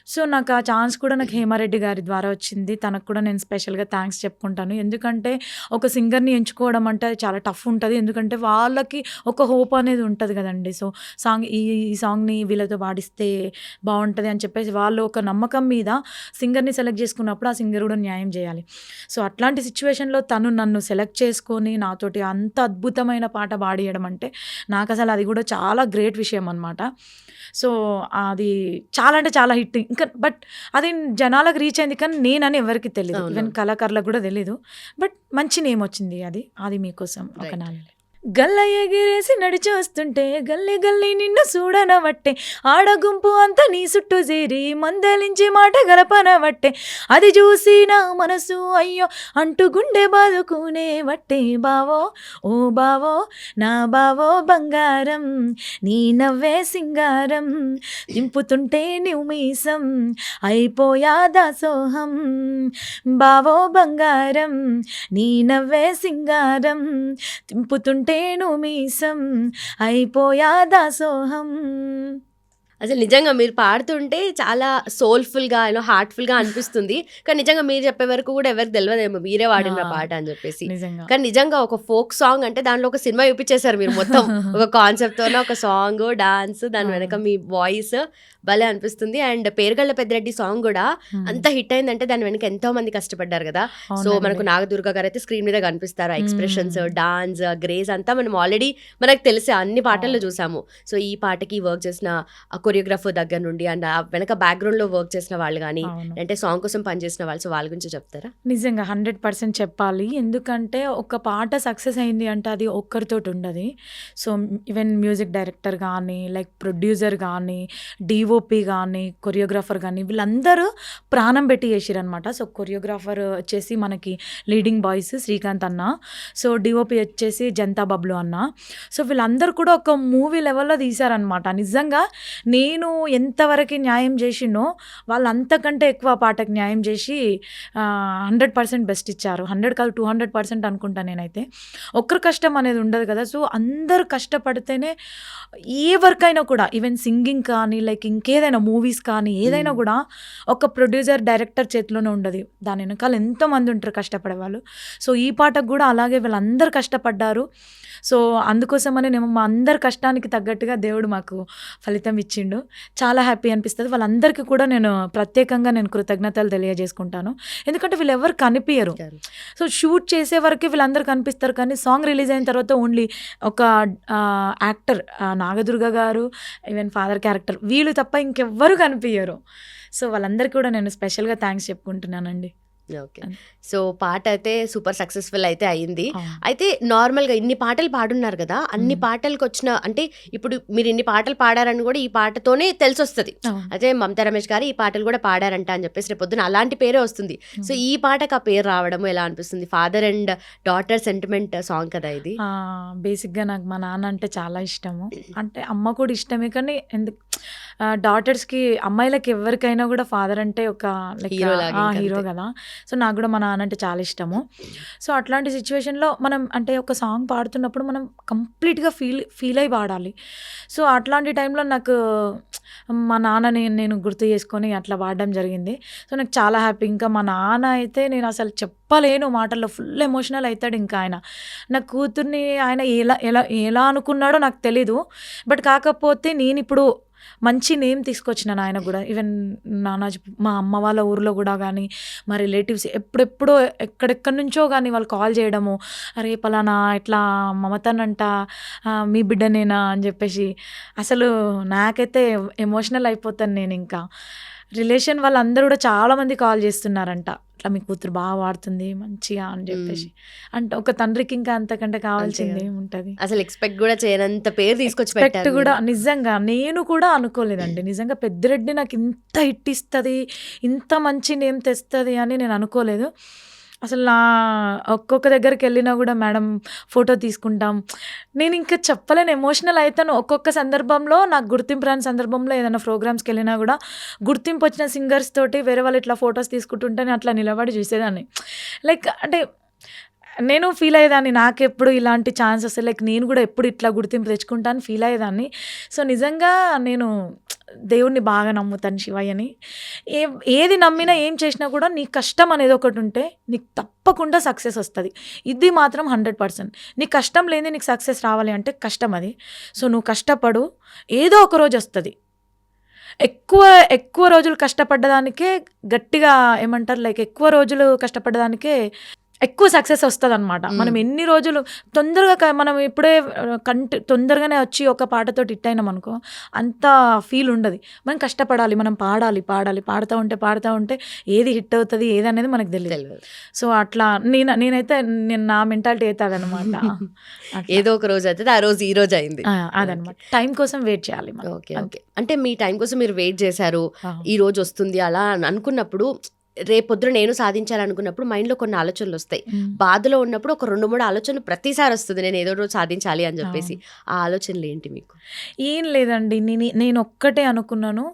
సో, నాకు ఆ ఛాన్స్ కూడా నాకు హేమారెడ్డి గారి ద్వారా వచ్చింది. తనకు కూడా నేను స్పెషల్‌గా థాంక్స్ చెప్పుకుంటాను. ఎందుకంటే ఒక సింగర్‌ని ఎంచుకోవడం అంటే అది చాలా టఫ్ ఉంటది. ఎందుకంటే వాళ్ళకి ఒక హోప్ అనేది ఉంటది గదండీ. సో, ఈ సాంగ్‌ని వీళ్ళతో పాడిస్తే బావుంటది అని చెప్పేసి వాళ్ళు ఒక నమ్మకం మీద సింగర్‌ని సెలెక్ట్ చేసుకున్నప్పుడు ఆ సింగర్ కూడా న్యాయం చేయాలి. సో, అట్లాంటి సిట్యుయేషన్‌లో తను నన్ను సెలెక్ట్ చేసుకొని నాతోటి అంత అద్భుతమైన పాట పాడియడం అంటే నాకసలు అది కూడా చాలా గ్రేట్ విషయం అనమాట. సో, అది చాలా అంటే చాలా హిట్. ఇంకా బట్ అది జనాలకు రీచ్ అయింది కానీ నేనని ఎవరికీ తెలీదు. అవును. ఈవెన్ కళాకారులకు కూడా తెలీదు. బట్ మంచి నేమ్ వచ్చింది అది. అది మీకోసం ఒక రైట్. నాలుగు గల్ల ఎగిరేసి నడిచొస్తుంటే గల్లి నిన్ను చూడనవట్టే ఆడ గుంపు అంతా నీ చుట్టూ చేరి మందలించి మాట గలపనవట్టే అది చూసి నా మనసు అయ్యో అంటూ గుండె బాదుకునే వట్టే బావో ఓ బావో నా బావో బంగారం నీ నవ్వే సింగారం దింపుతుంటే నీవు మీసం అయిపోయా దాసోహం బావో బంగారం నీ నవ్వే సింగారం దింపుతుంటే నువ్వు మీసం అయిపోయా దాసోహం. అసలు నిజంగా మీరు పాడుతుంటే చాలా సోల్‌ఫుల్‌గా, హార్ట్‌ఫుల్‌గా అనిపిస్తుంది. కానీ నిజంగా మీరు చెప్పే వరకు కూడా ఎవరికి తెలవదేమో మీరే పాడిన ఆ, పాట అని చెప్పేసి. నిజంగా కానీ నిజంగా ఒక ఫోక్ సాంగ్ అంటే దాంట్లో ఒక సినిమా చూపించేశారు మీరు మొత్తం. ఒక కాన్సెప్ట్‌తోనే ఒక సాంగ్, డాన్స్, దాని వెనక అవును. మీ వాయిస్ భలే అనిపిస్తుంది. అండ్ పేరుగళ్ళ పెద్దిరెడ్డి సాంగ్ కూడా అంత హిట్ అయిందంటే దాని వెనక ఎంతో మంది కష్టపడ్డారు కదా. సో అవునండి. మనకు నాగదుర్గ గారు అయితే స్క్రీన్ మీద కనిపిస్తారు. ఆ ఎక్స్‌ప్రెషన్స్, మ్మ్. డాన్స్, గ్రేస్ అంతా మనం ఆల్రెడీ మనకు తెలిసే అన్ని పాటల్లో చూసాము. సో ఈ పాటకి వర్క్ చేసిన ఆ కొరియోగ్రాఫర్ దగ్గర నుండి అండ్ ఆ వెనక బ్యాక్‌గ్రౌండ్‌లో వర్క్ చేసిన వాళ్ళు గానీ, అవును. అంటే సాంగ్ కోసం పనిచేసిన వాళ్ళు, సో వాళ్ళ గురించి చెప్తారా? నిజంగా 100% చెప్పాలి. ఎందుకంటే ఒక పాట సక్సెస్ అయింది అంటే అది ఒక్కరితోటి ఉండదు. సో ఈవెన్ మ్యూజిక్ డైరెక్టర్ కానీ, లైక్ ప్రొడ్యూసర్ కానీ, డిఓపి కానీ, కొరియోగ్రాఫర్ కానీ వీళ్ళందరూ ప్రాణం పెట్టి చేసిరనమాట. సో కొరియోగ్రాఫర్ వచ్చేసి మనకి లీడింగ్ బాయ్స్ శ్రీకాంత్ అన్న, సో డిఓపి వచ్చేసి జంతా బబ్లు అన్న. సో వీళ్ళందరూ కూడా ఒక మూవీ లెవెల్లో తీశారనమాట. నిజంగా నేను ఎంతవరకు న్యాయం చేసినో వాళ్ళు అంతకంటే ఎక్కువ పాటకు న్యాయం చేసి 100% బెస్ట్ ఇచ్చారు. 100 కాదు 200% అనుకుంటా నేనైతే. ఒక్కరి కష్టం అనేది ఉండదు కదా. సో అందరూ కష్టపడితేనే ఏ వర్క్ అయినా కూడా ఈవెన్ సింగింగ్ కానీ లైక్ ఇంకేదైనా మూవీస్ కానీ ఏదైనా కూడా ఒక ప్రొడ్యూసర్ డైరెక్టర్ చేతిలోనే ఉండదు. దాని వెనకాల ఎంతోమంది ఉంటారు కష్టపడే వాళ్ళు. సో ఈ పాటకు కూడా అలాగే వీళ్ళందరూ కష్టపడ్డారు. సో అందుకోసమని నేను మా అందరి కష్టానికి తగ్గట్టుగా దేవుడు మాకు ఫలితం ఇచ్చిండు. చాలా హ్యాపీ అనిపిస్తుంది. వాళ్ళందరికీ కూడా నేను ప్రత్యేకంగా కృతజ్ఞతలు తెలియజేసుకుంటాను. ఎందుకంటే వీళ్ళెవరు కనిపించరు. సో షూట్ చేసే వరకు వీళ్ళందరూ కనిపిస్తారు కానీ సాంగ్ రిలీజ్ అయిన తర్వాత ఓన్లీ ఒక యాక్టర్ నాగదుర్గ గారు, ఈవెన్ ఫాదర్ క్యారెక్టర్ వీళ్ళు తప్ప ఇంకెవ్వరు కనిపించరు. సో వాళ్ళందరికీ కూడా నేను స్పెషల్గా థ్యాంక్స్ చెప్పుకుంటున్నానండి. ఓకే. సో పాట అయితే సూపర్ సక్సెస్ఫుల్ అయితే అయింది. అవును. అయితే నార్మల్‌గా ఇన్ని పాటలు పాడున్నారు కదా! అన్ని మ్మ్. పాటలకొచ్చిన అంటే ఇప్పుడు మీరు ఇన్ని పాటలు పాడారని కూడా ఈ పాటతోనే తెలిసొస్తది. అవును. అయితే మమతా రమేష్ గారు ఈ పాటలు కూడా పాడారంట అని చెప్పేసి రేపొద్దున అలాంటి పేరే వస్తుంది. సో ఈ పాటకి ఆ పేరు రావడం ఎలా అనిపిస్తుంది? Father and daughter sentiment song కదా ఇది. బేసిక్గా నాకు మా నాన్న అంటే చాలా ఇష్టము. అంటే అమ్మ కూడా ఇష్టమే కానీ ఎందుకు డాటర్స్కి అమ్మాయిలకి ఎవరికైనా కూడా ఫాదర్ అంటే ఒక లైక్ హీరో లాగా ఇంకంతే. హీరో కదా. సో నాకు కూడా మా నాన్న అంటే చాలా ఇష్టము. సో అట్లాంటి సిచ్యువేషన్లో మనం అంటే ఒక సాంగ్ పాడుతున్నప్పుడు మనం కంప్లీట్గా ఫీల్ అయి పాడాలి. సో అట్లాంటి టైంలో నాకు మా నాన్నని నేను గుర్తు చేసుకొని అట్లా పాడడం జరిగింది. సో నాకు చాలా హ్యాపీ. ఇంకా మా నాన్న అయితే నేను అసలు చెప్పలేను మాటల్లో, ఫుల్ ఎమోషనల్ అవుతాడు. ఇంకా ఆయన నా కూతుర్ని ఆయన ఎలా ఎలా ఎలా అనుకున్నాడో నాకు తెలీదు. బట్ కాకపోతే నేను ఇప్పుడు మంచి నేమ్ తీసుకొచ్చినాను ఆయన కూడా. ఈవెన్ నానాజీ మా అమ్మ వాళ్ళ ఊర్లో కూడా కానీ మా రిలేటివ్స్ ఎప్పుడెప్పుడో ఎక్కడెక్కడి నుంచో కానీ వాళ్ళు కాల్ చేయడము, అరే పలానా ఇట్లా మమతనంట మీ బిడ్డనేనా అని చెప్పేసి అసలు నాకైతే ఎమోషనల్ అయిపోతాను నేను. ఇంకా రిలేషన్ వాళ్ళందరూ కూడా చాలామంది కాల్ చేస్తున్నారంట, ఇట్లా మీ కూతురు బాగా వాడుతుంది మంచిగా అని చెప్పేసి. అంటే ఒక తండ్రికి ఇంకా అంతకంటే కావాల్సింది ఏముంటుంది. అసలు ఎక్స్పెక్ట్ కూడా చేయనంత పేరు తీసుకొచ్చి ఎక్స్పెక్ట్ పెట్టారు కూడా మీరు. నిజంగా నేను కూడా అనుకోలేదండి. నిజంగా పెద్దిరెడ్డి నాకు ఇంత హిట్ ఇస్తుంది, ఇంత మంచి నేమ్ తెస్తుంది అని నేను అనుకోలేదు. అసలు నా ఒక్కొక్క దగ్గరికెళ్ళినా గూడా మేడం ఫోటో తీసుకుంటాం. నేనింక చెప్పలేను, ఎమోషనల్ అయితాను. ఒక్కొక్క సందర్భంలో నాకు గుర్తింపు రాని సందర్భంలో ఏదైనా ప్రోగ్రామ్స్‌కెళ్ళినా గూడా గుర్తింపొచ్చిన సింగర్స్ తోటి వేరే వాళ్ళు ఇట్లా ఫోటోస్ తీసుకుంటుంటే నేను అట్లా నిలబడి చూసేదాన్ని. లైక్ అంటే నేను ఫీల్ అయ్యేదాన్ని, నాకెప్పుడు ఇలాంటి ఛాన్స్ వస్తే లైక్ నేను గూడా ఎప్పుడు ఇట్లా గుర్తింపు తెచ్చుకుంటా అని ఫీల్ అయ్యేదాన్ని. సో, నిజంగా నేను దేవుడిని బాగా నమ్ముతాను, శివయ్యని. ఏది నమ్మినా ఏం చేసినా కూడా నీ కష్టం అనేది ఒకటి ఉంటే నీకు తప్పకుండా సక్సెస్ వస్తుంది. ఇది మాత్రం 100%. నీ కష్టం లేని నీకు సక్సెస్ రావాలి అంటే కష్టం అది. సో నువ్వు కష్టపడు, ఏదో ఒక రోజు వస్తుంది. ఎక్కువ ఎక్కువ రోజులు కష్టపడ్డదానికే గట్టిగా ఏమంటారు, లైక్ ఎక్కువ రోజులు కష్టపడ్డదానికే ఎక్కువ సక్సెస్ వస్తదనమాట. మనం ఎన్ని రోజులు తొందరగా మనం ఇప్పుడే తొందరగానే వచ్చి ఒక పాటతో హిట్ అయినాం అనుకో, అంత ఫీల్ ఉండదు. మనం కష్టపడాలి, మనం పాడాలి, పాడుతూ ఉంటే ఏది హిట్ అవుతుంది ఏది అనేది మనకు తెలియదు. సో అట్లా నేనైతే నా మెంటాలిటీ అయితే అదనమాట. ఏదో ఒక రోజు అవుతుంది, ఆ రోజు ఈ రోజు అయింది అదనమాట. టైం కోసం వెయిట్ చేయాలి. Okay okay. అంటే మీ టైం కోసం మీరు వెయిట్ చేశారు, ఈ రోజు వస్తుంది అలా అనుకున్నప్పుడు, రేపొద్దున నేను సాధించాలనుకున్నప్పుడు మైండ్లో కొన్ని ఆలోచనలు వస్తాయి. బాధలో ఉన్నప్పుడు ఒక 2-3 ఆలోచనలు ప్రతిసారి వస్తుంది, నేను ఏదో రోజు సాధించాలి అని చెప్పేసి. ఆ ఆలోచనలు ఏంటి మీకు? ఏం లేదండి, నేను ఒక్కటే అనుకున్నాను,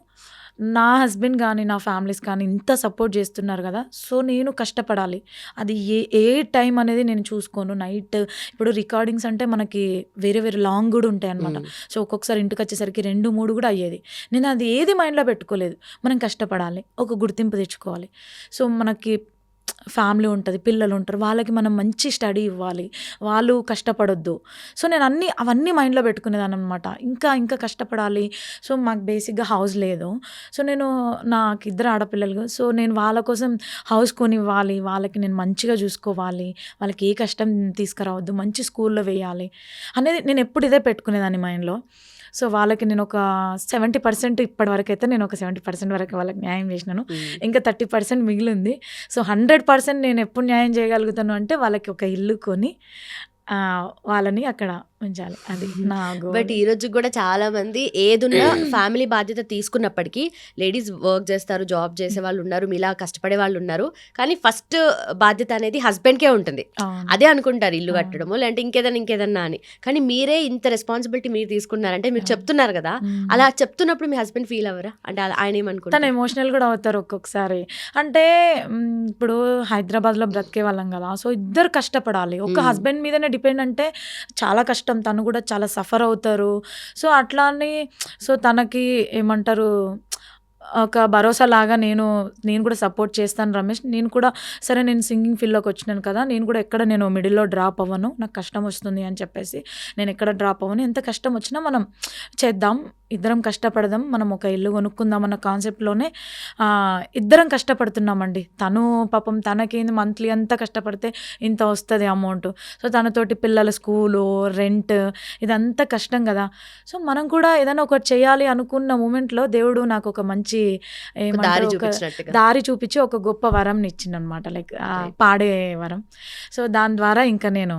నా హస్బెండ్ కానీ నా ఫ్యామిలీస్ కానీ ఇంత సపోర్ట్ చేస్తున్నారు కదా, సో నేను కష్టపడాలి. అది ఏ టైం అనేది నేను చూసుకోను. నైట్ ఇప్పుడు రికార్డింగ్స్ అంటే మనకి వేరే వేరే లాంగ్ కూడా ఉంటాయి అనమాట. సో ఒక్కొక్కసారి ఇంటికి వచ్చేసరికి 2-3 కూడా అయ్యేది. నేను అది ఏది మైండ్లో పెట్టుకోలేదు. మనం కష్టపడాలి, ఒక గుర్తింపు తెచ్చుకోవాలి. సో మనకి ఫ్యామిలీ ఉంటుంది, పిల్లలు ఉంటారు, వాళ్ళకి మనం మంచి స్టడీ ఇవ్వాలి, వాళ్ళు కష్టపడొద్దు. సో నేను అవన్నీ మైండ్లో పెట్టుకునేదాన్ని అనమాట. ఇంకా కష్టపడాలి. సో మాకు బేసిక్గా హౌస్ లేదు. సో నాకు 2 ఆడపిల్లలు. సో నేను వాళ్ళ కోసం హౌస్ కొనివ్వాలి, వాళ్ళకి నేను మంచిగా చూసుకోవాలి, వాళ్ళకి ఏ కష్టం తీసుకురావద్దు, మంచి స్కూల్లో వేయాలి అనేది నేను ఎప్పుడు ఇదే పెట్టుకునేదాన్ని మైండ్లో. సో వాళ్ళకి నేను ఒక 70% ఇప్పటి వరకు అయితే నేను ఒక 70% వరకు వాళ్ళకి న్యాయం చేసినాను. ఇంకా 30% మిగిలింది. సో 100% నేను ఎప్పుడు న్యాయం చేయగలుగుతాను అంటే వాళ్ళకి ఒక ఇల్లు కొని వాళ్ళని అక్కడ ఉంచాలి, అది నా గోల్. బట్ ఈ రోజు కూడా చాలా మంది ఏదున్నా ఫ్యామిలీ బాధ్యత తీసుకున్నప్పటికీ లేడీస్ వర్క్ చేస్తారు, జాబ్ చేసే వాళ్ళు ఉన్నారు, మీలా కష్టపడే వాళ్ళు ఉన్నారు, కానీ ఫస్ట్ బాధ్యత అనేది హస్బెండ్కే ఉంటుంది. అదే అనుకుంటారు, ఇల్లు కట్టడము లేదంటే ఇంకేదన్నా అని. కానీ మీరే ఇంత రెస్పాన్సిబిలిటీ మీరు తీసుకున్నారంటే మీరు చెప్తున్నారు కదా, అలా చెప్తున్నప్పుడు మీ హస్బెండ్ ఫీల్ అవ్వరా? అంటే ఆయన ఏమనుకుంటారు? తను ఎమోషనల్ కూడా అవుతారు ఒక్కొక్కసారి. అంటే ఇప్పుడు హైదరాబాద్లో బ్రతికే వాళ్ళం కదా, సో ఇద్దరు కష్టపడాలి. ఒక హస్బెండ్ మీదనే డిపెండ్ అంటే చాలా కష్టం, తను కూడా చాలా సఫర్ అవుతారు. సో అట్లా అని సో తనకి ఏమంటారు, ఒక భరోసా లాగా నేను కూడా సపోర్ట్ చేస్తాను రమేష్. నేను కూడా సరే, నేను సింగింగ్ ఫీల్డ్లోకి వచ్చినాను కదా, నేను కూడా ఎక్కడ నేను మిడిల్లో డ్రాప్ అవ్వను, నాకు కష్టం వస్తుంది అని చెప్పేసి నేను ఎక్కడ డ్రాప్ అవ్వను. ఎంత కష్టం వచ్చినా మనం చేద్దాం, ఇద్దరం కష్టపడదాం, మనం ఒక ఇల్లు కొనుక్కుందాం అన్న కాన్సెప్ట్లోనే ఇద్దరం కష్టపడుతున్నామండి. తను పాపం తనకేంది మంత్లీ అంతా కష్టపడితే ఇంత వస్తుంది అమౌంట్. సో తనతోటి పిల్లల స్కూలు, రెంట్, ఇదంతా కష్టం కదా. సో మనం కూడా ఏదైనా ఒకటి చేయాలి అనుకున్న మూమెంట్లో దేవుడు నాకు ఒక మంచి దారి చూపించి ఒక గొప్ప వరం ఇచ్చిందనమాట, లైక్ పాడే వరం. సో దాని ద్వారా ఇంకా నేను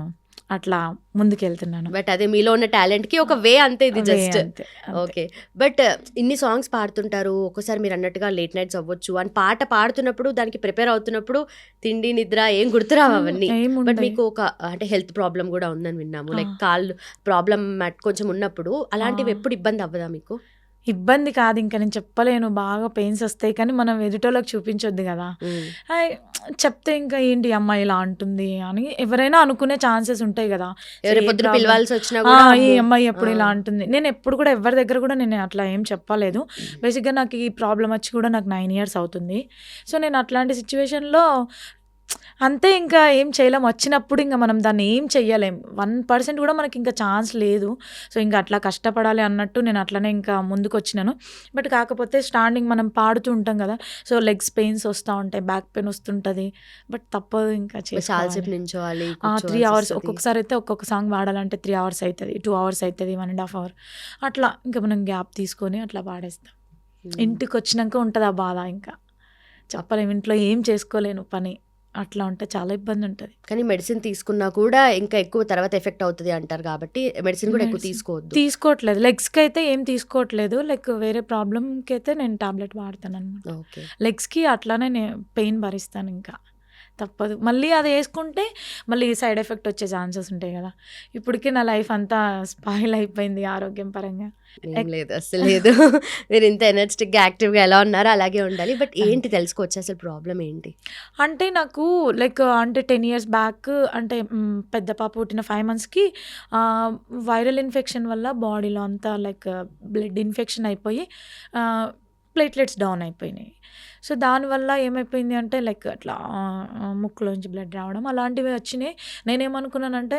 అట్లా ముందుకెళ్తున్నాను. బట్ అదే మీలో ఉన్న టాలెంట్ కి ఒక వే అంతే, ఇది జస్ట్ ఓకే. బట్ ఇన్ని సాంగ్స్ పాడుతుంటారు, ఒక్కోసారి మీరు అన్నట్టుగా లేట్ నైట్స్ అవ్వచ్చు, అని పాట పాడుతున్నప్పుడు దానికి ప్రిపేర్ అవుతున్నప్పుడు తిండి నిద్ర ఏం గుర్తురావు అవన్నీ. బట్ మీకు ఒక అంటే హెల్త్ ప్రాబ్లం కూడా ఉందని విన్నాము, లైక్ కాళ్ళు ప్రాబ్లం కొంచెం ఉన్నప్పుడు, అలాంటివి ఎప్పుడు ఇబ్బంది అవ్వదా మీకు? ఇబ్బంది కాదు, ఇంకా నేను చెప్పలేను, బాగా పెయిన్స్ వస్తాయి, కానీ మనం ఎదుటోళ్ళకి చూపించొద్దు కదా. చెప్తే ఇంకా ఏంటి అమ్మాయి ఇలా అంటుంది అని ఎవరైనా అనుకునే ఛాన్సెస్ ఉంటాయి కదా. ఈ అమ్మాయి ఎప్పుడు ఇలా అంటుంది, నేను ఎప్పుడు కూడా ఎవరి దగ్గర కూడా నేను అట్లా ఏం చెప్పలేదు. బేసిక్గా నాకు ఈ ప్రాబ్లం వచ్చి కూడా నాకు 9 years అవుతుంది. సో నేను అట్లాంటి సిచ్యువేషన్లో అంతే, ఇంకా ఏం చేయలేం. వచ్చినప్పుడు ఇంకా మనం దాన్ని ఏం చెయ్యలేం, 1% కూడా మనకి ఇంకా ఛాన్స్ లేదు. సో ఇంకా అట్లా కష్టపడాలి అన్నట్టు నేను అట్లనే ఇంకా ముందుకు వచ్చినాను. బట్ కాకపోతే స్టాండింగ్ మనం పాడుతూ ఉంటాం కదా, సో లెగ్స్ పెయిన్స్ వస్తూ ఉంటాయి, బ్యాక్ పెయిన్ వస్తుంటుంది, బట్ తప్పదు, ఇంకా చాలాసేపు నించోవాలి. 3 hours ఒక్కొక్కసారి అయితే ఒక్కొక్క సాంగ్ పాడాలంటే 3 hours అవుతుంది, 2 hours అవుతుంది, 1.5 hour అట్లా. ఇంకా మనం గ్యాప్ తీసుకొని అట్లా పాడేస్తాం. ఇంటికి వచ్చినాక ఉంటుంది ఆ బాధ, ఇంకా చెప్పలేము, ఇంట్లో ఏం చేసుకోలేను పని, అట్లా ఉంటే చాలా ఇబ్బంది ఉంటుంది. కానీ మెడిసిన్ తీసుకున్నా కూడా ఇంకా ఎక్కువ తర్వాత ఎఫెక్ట్ అవుతుంది అంటారు, కాబట్టి మెడిసిన్ కూడా ఎక్కువ తీసుకోవట్లేదు. లెగ్స్కి అయితే ఏం తీసుకోవట్లేదు, లైక్ వేరే ప్రాబ్లంకి అయితే నేను టాబ్లెట్ వాడతాను అనమాట. లెగ్స్కి అట్లానే నేను పెయిన్ భరిస్తాను, ఇంకా తప్పదు. మళ్ళీ అది యేసుకుంటే మళ్ళీ సైడ్ ఎఫెక్ట్ వచ్చే ఛాన్సెస్ ఉంటాయి గదా! ఇప్పటికే నా లైఫ్ అంతా స్పాయిల్ అయిపోయింది ఆరోగ్యం పరంగా. ఏం లేదు, అస్సలు లేదు. మీరు ఇంత ఎనర్జిటిక్‌గా, యాక్టివ్‌గా ఎలా ఉన్నారో అలాగే ఉండాలి. బట్ ఏంటి తెలుసుకోవచ్చా అసలు ప్రాబ్లమ్ ఏంటి? అంటే నాకు అంటే 10 ఇయర్స్ బ్యాక్ అంటే పెద్ద పాప పుట్టిన 5 మంత్స్‌కి వైరల్ ఇన్ఫెక్షన్ వల్ల బాడీలో అంతా బ్లడ్ ఇన్ఫెక్షన్ అయిపోయి ప్లేట్లెట్స్ డౌన్ అయిపోయినాయి. సో, దానివల్ల ఏమైపోయింది అంటే అట్లా ముక్కులోంచి బ్లడ్ రావడం అలాంటివి వచ్చినాయి. నేనేమనుకున్నానంటే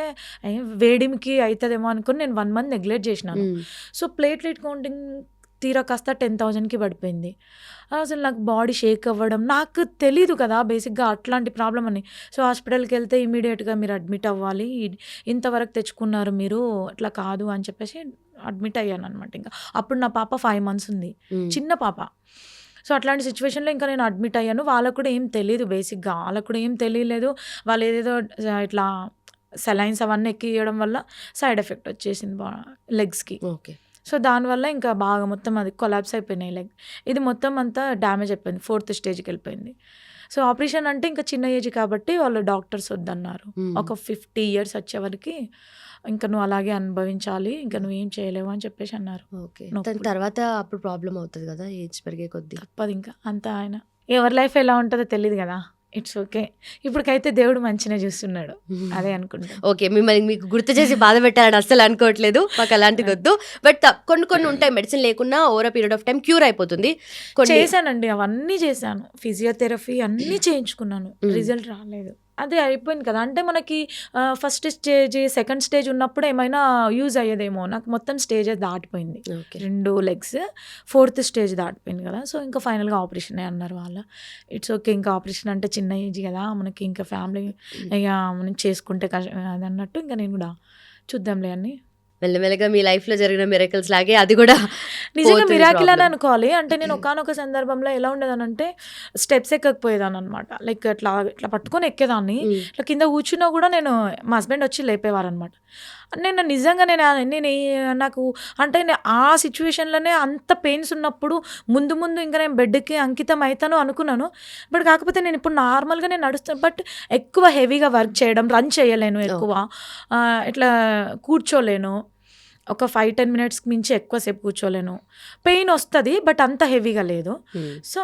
వేడిమికి అయితదేమో అనుకుని నేను 1 మంత్ నెగ్లెక్ట్ చేసినాను. హ్మ్. సో, ప్లేట్లెట్ కౌంటింగ్ తీరా కాస్త 10,000కి పడిపోయింది. అసలు నాకు బాడీ షేక్ అవ్వడం నాకు తెలీదు కదా బేసిక్‌గా అట్లాంటి ప్రాబ్లమ్ అని. సో, హాస్పిటల్‌కెళ్తే ఇమ్మీడియేట్‌గా మీరు అడ్మిట్ అవ్వాలి. ఇంతవరకు తెచ్చుకున్నారు మీరు, అట్లా కాదు అని చెప్పేసి అడ్మిట్ అయ్యాననమాట ఇంకా. అప్పుడు నా పాప 5 మంత్స్ ఉంది. హ్మ్. చిన్న పాప. సో, అట్లాంటి సిచ్యువేషన్‌లో ఇంకా నేను అడ్మిట్ అయ్యాను. వాళ్ళకి కూడా ఏం తెలీదు బేసిక్‌గా. వాళ్ళకి కూడా ఏం తెలియలేదు. వాళ్ళు ఏదేదో ఇట్లా సెలైన్స్ అవన్నీ ఎక్కియడం వల్ల సైడ్ ఎఫెక్ట్ వచ్చేసింది లెగ్స్‌కి. ఓకే. సో, దానివల్ల ఇంకా బాగా మొత్తం అది కొలాప్స్ అయిపోయినాయి లెగ్. ఇది మొత్తం అంతా డ్యామేజ్ అయిపోయింది. 4th స్టేజ్‌కెళ్ళిపోయింది. సో, ఆపరేషన్ అంటే ఇంకా చిన్న ఏజ్ కాబట్టి వాళ్ళు డాక్టర్స్ వద్దన్నారు. హ్మ్. ఒక 50 ఇయర్స్ వచ్చేవరకి ఇంకా నువ్వు అలాగే అనుభవించాలి. ఇంకా నువ్వేం చేయలేవు అని చెప్పేసి అన్నారు. ఓకే. దాని నొప్పులు. తర్వాత అప్పుడు ప్రాబ్లమ్ అవుతది గదా! ఏజ్ పెరిగే కొద్దీ. తప్పదింకా. అంతా ఆయన. ఎవరి లైఫ్ ఎలా ఉంటదో తెలీదు గదా! It's okay. ఇప్పటికైతే దేవుడు మంచినే చూస్తున్నాడు. అదే అనుకుంటా. ఓకే. మీకు గుర్తు చేసి బాధ పెట్టాలని అస్సలు అనుకోవట్లేదు. మాకు అలాంటిదొద్దు. బట్ కొన్ని ఉంటాయి మెడిసిన్ లేకున్నా over a period of time cure అయిపోతుంది. కొన్ని చేశానండి. అవన్నీ చేశాను. ఫిజియోథెరపీ అన్నీ చేయించుకున్నాను. రిజల్ట్ రాలేదు. అదే అయిపోయింది కదా! అంటే మనకి ఫస్ట్ స్టేజ్, సెకండ్ స్టేజ్ ఉన్నప్పుడు ఏమైనా యూజ్ అయ్యేదేమో. నాకు మొత్తం స్టేజెస్ దాటిపోయింది. ఓకే. 2 లెగ్స్ 4th స్టేజ్ దాటిపోయింది కదా! సో, ఇంకా ఫైనల్‌గా ఆపరేషనే అన్నారు వాళ్ళు. It's okay. ఇంకా ఆపరేషన్ అంటే చిన్న ఏజ్ కదా! మనకి ఇంకా ఫ్యామిలీ ఇక మనం చేసుకుంటే అది అన్నట్టు ఇంకా నేను కూడా చూద్దాంలే అని. మెల్లమెల్లగా మీ లైఫ్‌లో జరిగిన మిరకిల్స్ లాగే అది కూడా నిజంగా పోతుంది మిరాకిల్ అని ప్రాబ్లమ్. అనుకోవాలి. అంటే నేను ఒకానొక సందర్భంలో ఎలా ఉండేదానంటే స్టెప్స్ ఎక్కకపోయేదాన్ననమాట. ఇట్లా ఇట్లా పట్టుకొని ఎక్కేదాన్ని. హ్మ్. ఇట్లా కింద కూర్చున్నా కూడా మా హస్బెండ్ వచ్చి లేపేవారనమాట. నేను నిజంగా నాకు అంటే ఆ సిచ్యువేషన్‌లోనే అంత పెయిన్స్ ఉన్నప్పుడు ముందు ఇంకా నేను బెడ్‌కి అంకితం అయితాను అనుకున్నాను. బట్ కాకపోతే నేను ఇప్పుడు నార్మల్‌గా నేను నడుస్తాను. బట్ ఎక్కువ హెవీగా వర్క్ చేయడం, రన్ చేయలేను ఎక్కువ. ఇట్లా కూర్చోలేను. ఒక 5-10 మినిట్స్‌కి మించి ఎక్కువసేపు కూర్చోలేను. పెయిన్ వస్తది. బట్ అంత హెవీగా లేదు. హ్మ్. సో,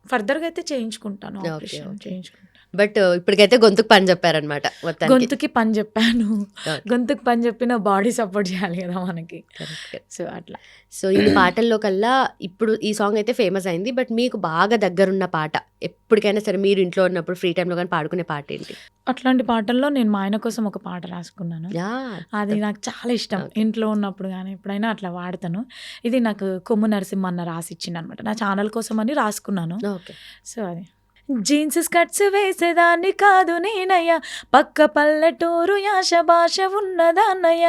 ఫర్దర్‌గా అయితే చేయించుకుంటాను. ఓకే. Operation okay. చేయించుకుంటాను. బట్ ఇప్పటికైతే గొంతుకు పని చెప్పారనమాట మొత్తానికి. గొంతుకి పని చెప్పాను. ఓకే. గొంతుకి పని చెప్పిన బాడీ సపోర్ట్ చేయాలి కదా మనకి. కరెక్ట్. సో, అట్లా. సో, ఇన్ని పాటల్లో కల్లా ఇప్పుడు ఈ సాంగ్ అయితే ఫేమస్ అయింది. బట్ మీకు బాగా దగ్గరున్న పాట ఎప్పటికైనా సరే మీరు ఇంట్లో ఉన్నప్పుడు ఫ్రీ టైమ్‌లో గాని పాడుకునే పాట ఏంటి? అట్లాంటి పాటల్లో నేను మా ఆయన కోసం ఒక పాట రాసుకున్నాను. యాహ్! అది నాకు చాలా ఇష్టం. ఓకే. ఇంట్లో ఉన్నప్పుడు గానీ ఎప్పుడైనా అట్లా వాడతాను. ఇది నాకు కొమ్ము నరసింహ అన్న రాసిచ్చిండనమాట. నా ఛానల్ కోసం అని రాసుకున్నాను. ఓకే. సో, అది. జీన్స్ స్కర్ట్స్ వేసేదాన్ని కాదు నేనయ్య, పక్క పల్లెటూరు యాష భాష ఉన్నదాన్నయ్య,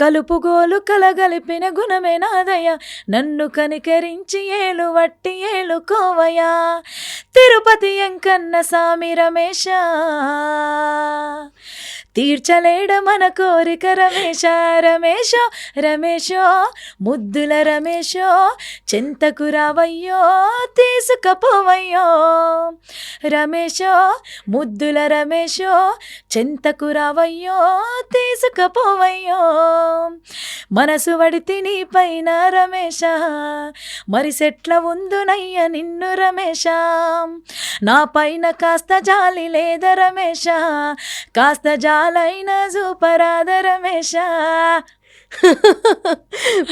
కలుపుగోలు కలగలిపిన గుణమే నాదయ్య, నన్ను కనికరించి ఏలు వట్టి ఏలుకోవయ్యా, తిరుపతి ఎంకన్న సామి రమేశ, తీర్చలేడ మన కోరిక రమేశ, రమేశో రమేశో ముద్దుల రమేశో, చెంతకు రావయ్యో తీసుకపోవయ్యో, రమేశో ముద్దుల రమేశో, చెంతకు రావయ్యో తీసుకపోవయ్యో, మనసు వడితి నీ పైన రమేశ, మరి సెట్ల ఉందునయ్య నిన్ను రమేశ, నా పైన కాస్త జాలి లేద రమేశ, కాస్త జాలైన సూపరాద రమేశ.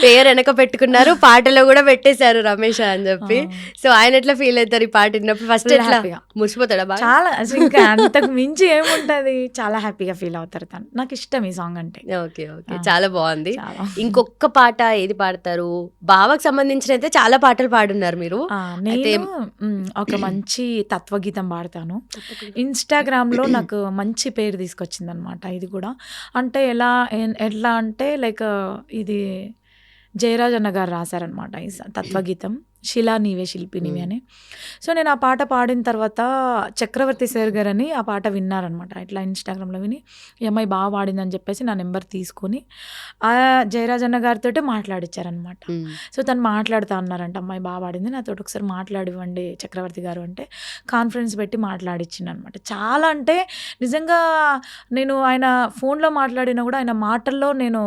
పేరు వెనక పెట్టుకున్నారు, పాటలో కూడా పెట్టేశారు రమేష్ అని చెప్పి. సో, ఆయన ఎట్లా ఫీల్ అవుతారు ఈ పాట విన్నప్పుడు? ఫస్ట్ ఎట్లా హ్యాపీగా మురిసిపోతాడా బాగా? చాలా అసలు ఇంకా అంతకు మించి ఏముంటది, చాలా హ్యాపీగా ఫీల్ అవుతారు తను. నాకు ఇష్టం ఈ సాంగ్ అంటే. ఓకే. ఓకే. చాలా బాగుంది. చాలా. ఇంకొక పాట ఏది పాడతారు? బావకు సంబంధించిన అయితే చాలా పాటలు పాడున్నారు మీరు. అయితే నేను ఒక మంచి తత్వగీతం పాడతాను. ఇన్స్టాగ్రామ్లో నాకు మంచి పేరు తీసుకొచ్చింది అనమాట. ఇది కూడా అంటే ఎట్లా అంటే ఇది జయరాజ్ అన్న గారు రాశారనమాట ఈ తత్వగీతం. శిలా నీవే శిల్పి నీవే అని. సో నేను ఆ పాట పాడిన తర్వాత చక్రవర్తి సార్ గారని ఆ పాట విన్నారనమాట. ఇట్లా ఇన్స్టాగ్రామ్లో విని ఈ అమ్మాయి బాగా పాడిందని చెప్పేసి నా నెంబర్ తీసుకొని ఆ జయరాజ్ అన్న గారితో మాట్లాడిచ్చారనమాట. సో తను మాట్లాడుతూ అన్నారంట, అమ్మాయి బాగా పాడింది, నాతో ఒకసారి మాట్లాడివ్వండి చక్రవర్తి గారు అంటే కాన్ఫరెన్స్ పెట్టి మాట్లాడిచ్చింది అనమాట. చాలా అంటే నిజంగా నేను ఆయన ఫోన్లో మాట్లాడినా కూడా ఆయన మాటల్లో నేను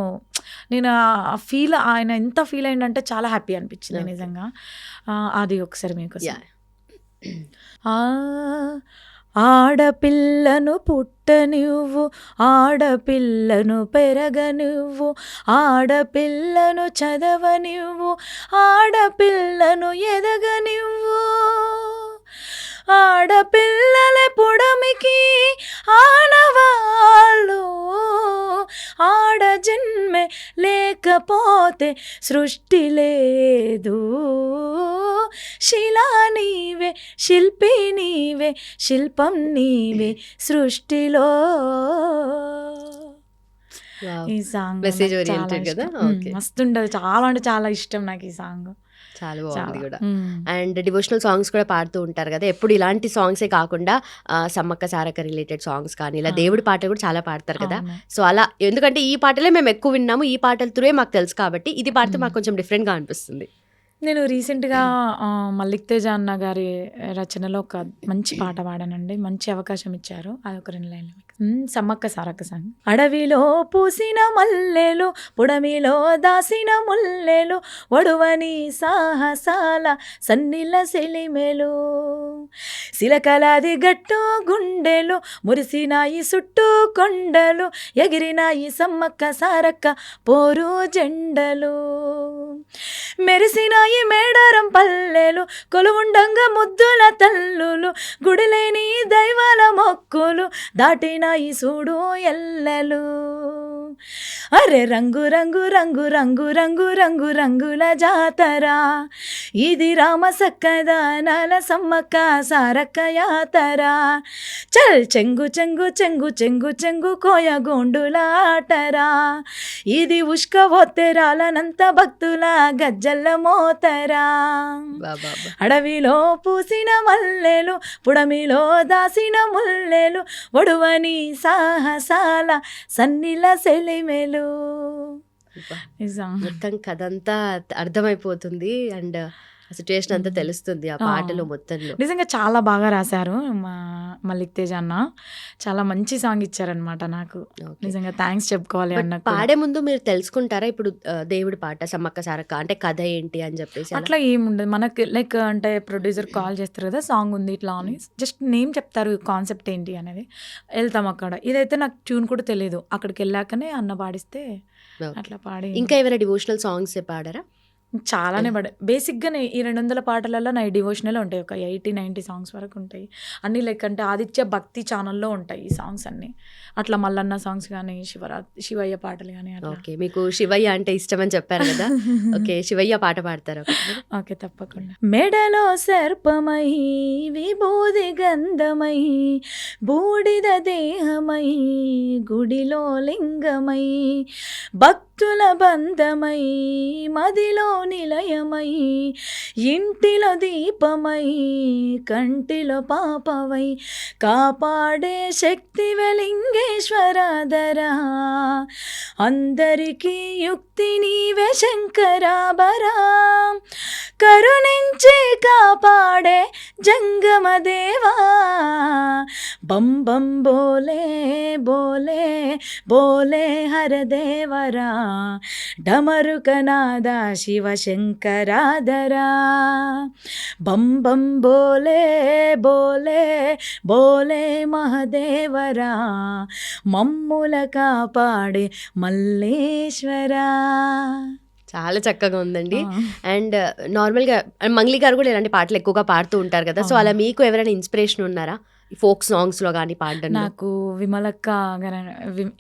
ఆ ఫీల్, ఆయన ఎంత ఫీల్ అయిందంటే చాలా హ్యాపీ అనిపించింది నిజంగా. అది ఒకసారి మీకోసం. ఆడపిల్లను పుట్టనివ్వు, ఆడపిల్లను పెరగనివ్వు, ఆడపిల్లను చదవనివ్వు, ఆడపిల్లను ఎదగనివ్వు, ఆడపిల్లల పుడమికి ఆనవాళ్ళు, ఆడ జన్మే లేకపోతే సృష్టి లేదు, శిలా నీవే శిల్పి నీవే శిల్పం నీవే సృష్టిలో. ఈ సాంగ్ మెసేజ్ నాకు చాలా ఓరియంటెడ్ కదా. ఇష్టం. ఓకే, మస్తుంటది, చాలా అంటే చాలా ఇష్టం నాకు ఈ సాంగ్. చాలా బాగుంది కూడా. మ్మ్. అండ్ డివోషనల్ సాంగ్స్ కూడా పాడుతూ ఉంటారు కదా, ఎప్పుడు ఇలాంటి సాంగ్సే కాకుండా సమ్మక్క సారక్క రిలేటెడ్ సాంగ్స్ కానీ ఇలా దేవుడి పాటలు కూడా చాలా పాడతారు కదా. అవును. సో అలా ఎందుకంటే ఈ పాటలే మేము ఎక్కువ విన్నాము, ఈ పాటల త్రూయే మాకు తెలుసు కాబట్టి ఇది పాడితే మాకు కొంచెం డిఫరెంట్గా అనిపిస్తుంది. నేను రీసెంట్గా మల్లిక్ తేజ అన్న గారి రచనలో ఒక మంచి పాట పాడానండి. మంచి అవకాశం ఇచ్చారు, అది ఒక 2 లైన్లు. సమ్మక్క సారక్క సాంగ్. అడవిలో పూసిన మల్లెలు, పుడమిలో దాసిన ముల్లెలు, ఒడువని సాహసాల సన్నిల సెలిమెలు, సిలకలాది గట్టు గుండెలు, మురిసినాయి చుట్టూ కొండలు, ఎగిరినాయి సమ్మక్క సారక్క పోరు జెండలు, మెరిసినాయి మేడారం పల్లెలు, కొలువుండంగా ముద్దుల తల్లులు, గుడిలేని దైవాల మొక్కులు, దాటినాయి చూడు ఎల్లలు, అరే రంగు రంగు రంగు రంగు రంగు రంగు రంగుల జాతర, ఇది రామ సక్కదానాల సమ్మక్క సారక్క యాతర, చల్ చెంగు చెంగు చెంగు చెంగు చెంగు కోయ గోండుల ఆటరా, ఇది ఉష్క ఒత్తెరాలనంత భక్తుల గజ్జల్ల మోతరా, అడవిలో పూసిన మల్లెలు, పుడమిలో దాసిన ముల్లెలు, ఒడువని సాహసాల సన్నిల సెలిమెలు. మొత్తం కథ అంతా అర్థమైపోతుంది అండ్ సిచ్యుయేషన్ అంతా తెలుస్తుంది ఆ పాటలో మొత్తంలో. నిజంగా చాలా బాగా రాశారు మా మల్లిక్ తేజ అన్న, చాలా మంచి సాంగ్ ఇచ్చారనమాట నాకు. నిజంగా థ్యాంక్స్ చెప్పుకోవాలి అన్న. పాడే ముందు మీరు తెలుసుకుంటారా ఇప్పుడు దేవుడి పాట సమ్మక్క సారక్క అంటే కథ ఏంటి అని చెప్పేసి? అట్లా ఏముండదు మనకి, లైక్ అంటే ప్రొడ్యూసర్ కాల్ చేస్తారు కదా, సాంగ్ ఉంది ఇట్లా అని జస్ట్ నేమ్ చెప్తారు, కాన్సెప్ట్ ఏంటి అనేది వెళ్తాం అక్కడ. ఇదైతే నాకు ట్యూన్ కూడా తెలియదు, అక్కడికి వెళ్ళాకనే అన్న పాడిస్తే అట్లా పాడి. ఇంకా ఏమైనా డివోషనల్ సాంగ్స్ పాడారా? చాలానే పడే. బేసిక్గానే ఈ 200 పాటలలో నా డివోషనల్ ఉంటాయి, ఒక 80-90 సాంగ్స్ వరకు ఉంటాయి అన్నీ. లైక్ అంటే ఆదిత్య భక్తి ఛానల్లో ఉంటాయి ఈ సాంగ్స్ అన్నీ. అట్లా మల్లన్న సాంగ్స్ కానీ, శివయ్య పాటలు కానీ అట్లా. ఓకే, మీకు శివయ్య అంటే ఇష్టం అని చెప్పారు కదా. ఓకే, శివయ్య పాట పాడతారా? ఓకే, తప్పకుండా. మెడలో సర్పమై విభూది గంధమై, బూడిద దేహమై గుడిలో లింగమై, భక్తుల బంధమై మదిలో నిలయమై, ఇంటిలో దీపమై కంటిలో పాపవై, కాపాడే శక్తి వెలింగేశ్వరాధరా, అందరికీ యుక్తి నీవే శంకరాభరా, కరుణించి కాపాడే జంగమదేవా, బం బం బోలే బోలే బోలే హరదేవరా, డమరుకనాద శివ శంకరాధరా, బం బం బోలే బోలే బోలే మహదేవరా, మమ్ముల కాపాడే మల్లేశ్వరా. చాలా చక్కగా ఉందండి. అండ్ నార్మల్గా మంగ్లీ గారు కూడా ఇలాంటి పాటలు ఎక్కువగా పాడుతూ ఉంటారు కదా, సో అలా మీకు ఎవరైనా ఇన్స్పిరేషన్ ఉన్నారా ఫోక్ సాంగ్స్లో కానీ పాడడం? నాకు విమలక్క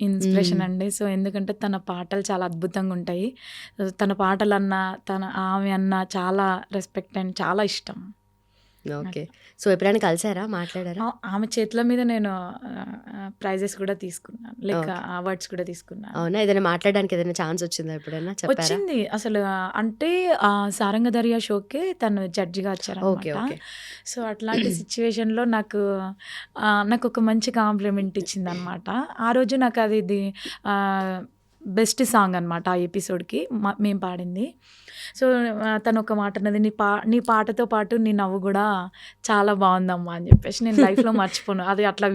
ఇన్స్పిరేషన్ అండి. సో ఎందుకంటే తన పాటలు చాలా అద్భుతంగా ఉంటాయి. తన పాటలు అన్న, ఆమె అన్న చాలా రెస్పెక్ట్ అండ్ చాలా ఇష్టం. ఓకే. సో, ఎప్పుడైనా కలిసారా? మాట్లాడారా? ఆమె చేతుల మీద నేను ప్రైజెస్ కూడా తీసుకున్నాను, లైక్ ఓకే. అవార్డ్స్ కూడా తీసుకున్నాను. అవునా? ఏదైనా మాట్లాడడానికి ఏదైనా ఛాన్స్ వచ్చిందా ఎప్పుడైనా? చెప్పారా? వచ్చింది అసలు. అంటే సారంగ దర్యా షోకి తను జడ్జిగా ఓకే. వచ్చారనమాట. ఓకే. సో అట్లాంటి సిచ్యువేషన్లో నాకు ఒక మంచి కాంప్లిమెంట్ ఇచ్చిందనమాట. ఆ రోజు నాకు అది బెస్ట్ సాంగ్ అనమాట ఆ ఎపిసోడ్కి మేము పాడింది. సో తను ఒక మాట అన్నది, నీ పాటతో పాటు నీ నవ్వు కూడా చాలా బాగుందమ్మా అని చెప్పేసి. నేను లైఫ్లో మర్చిపోను అది. అట్లా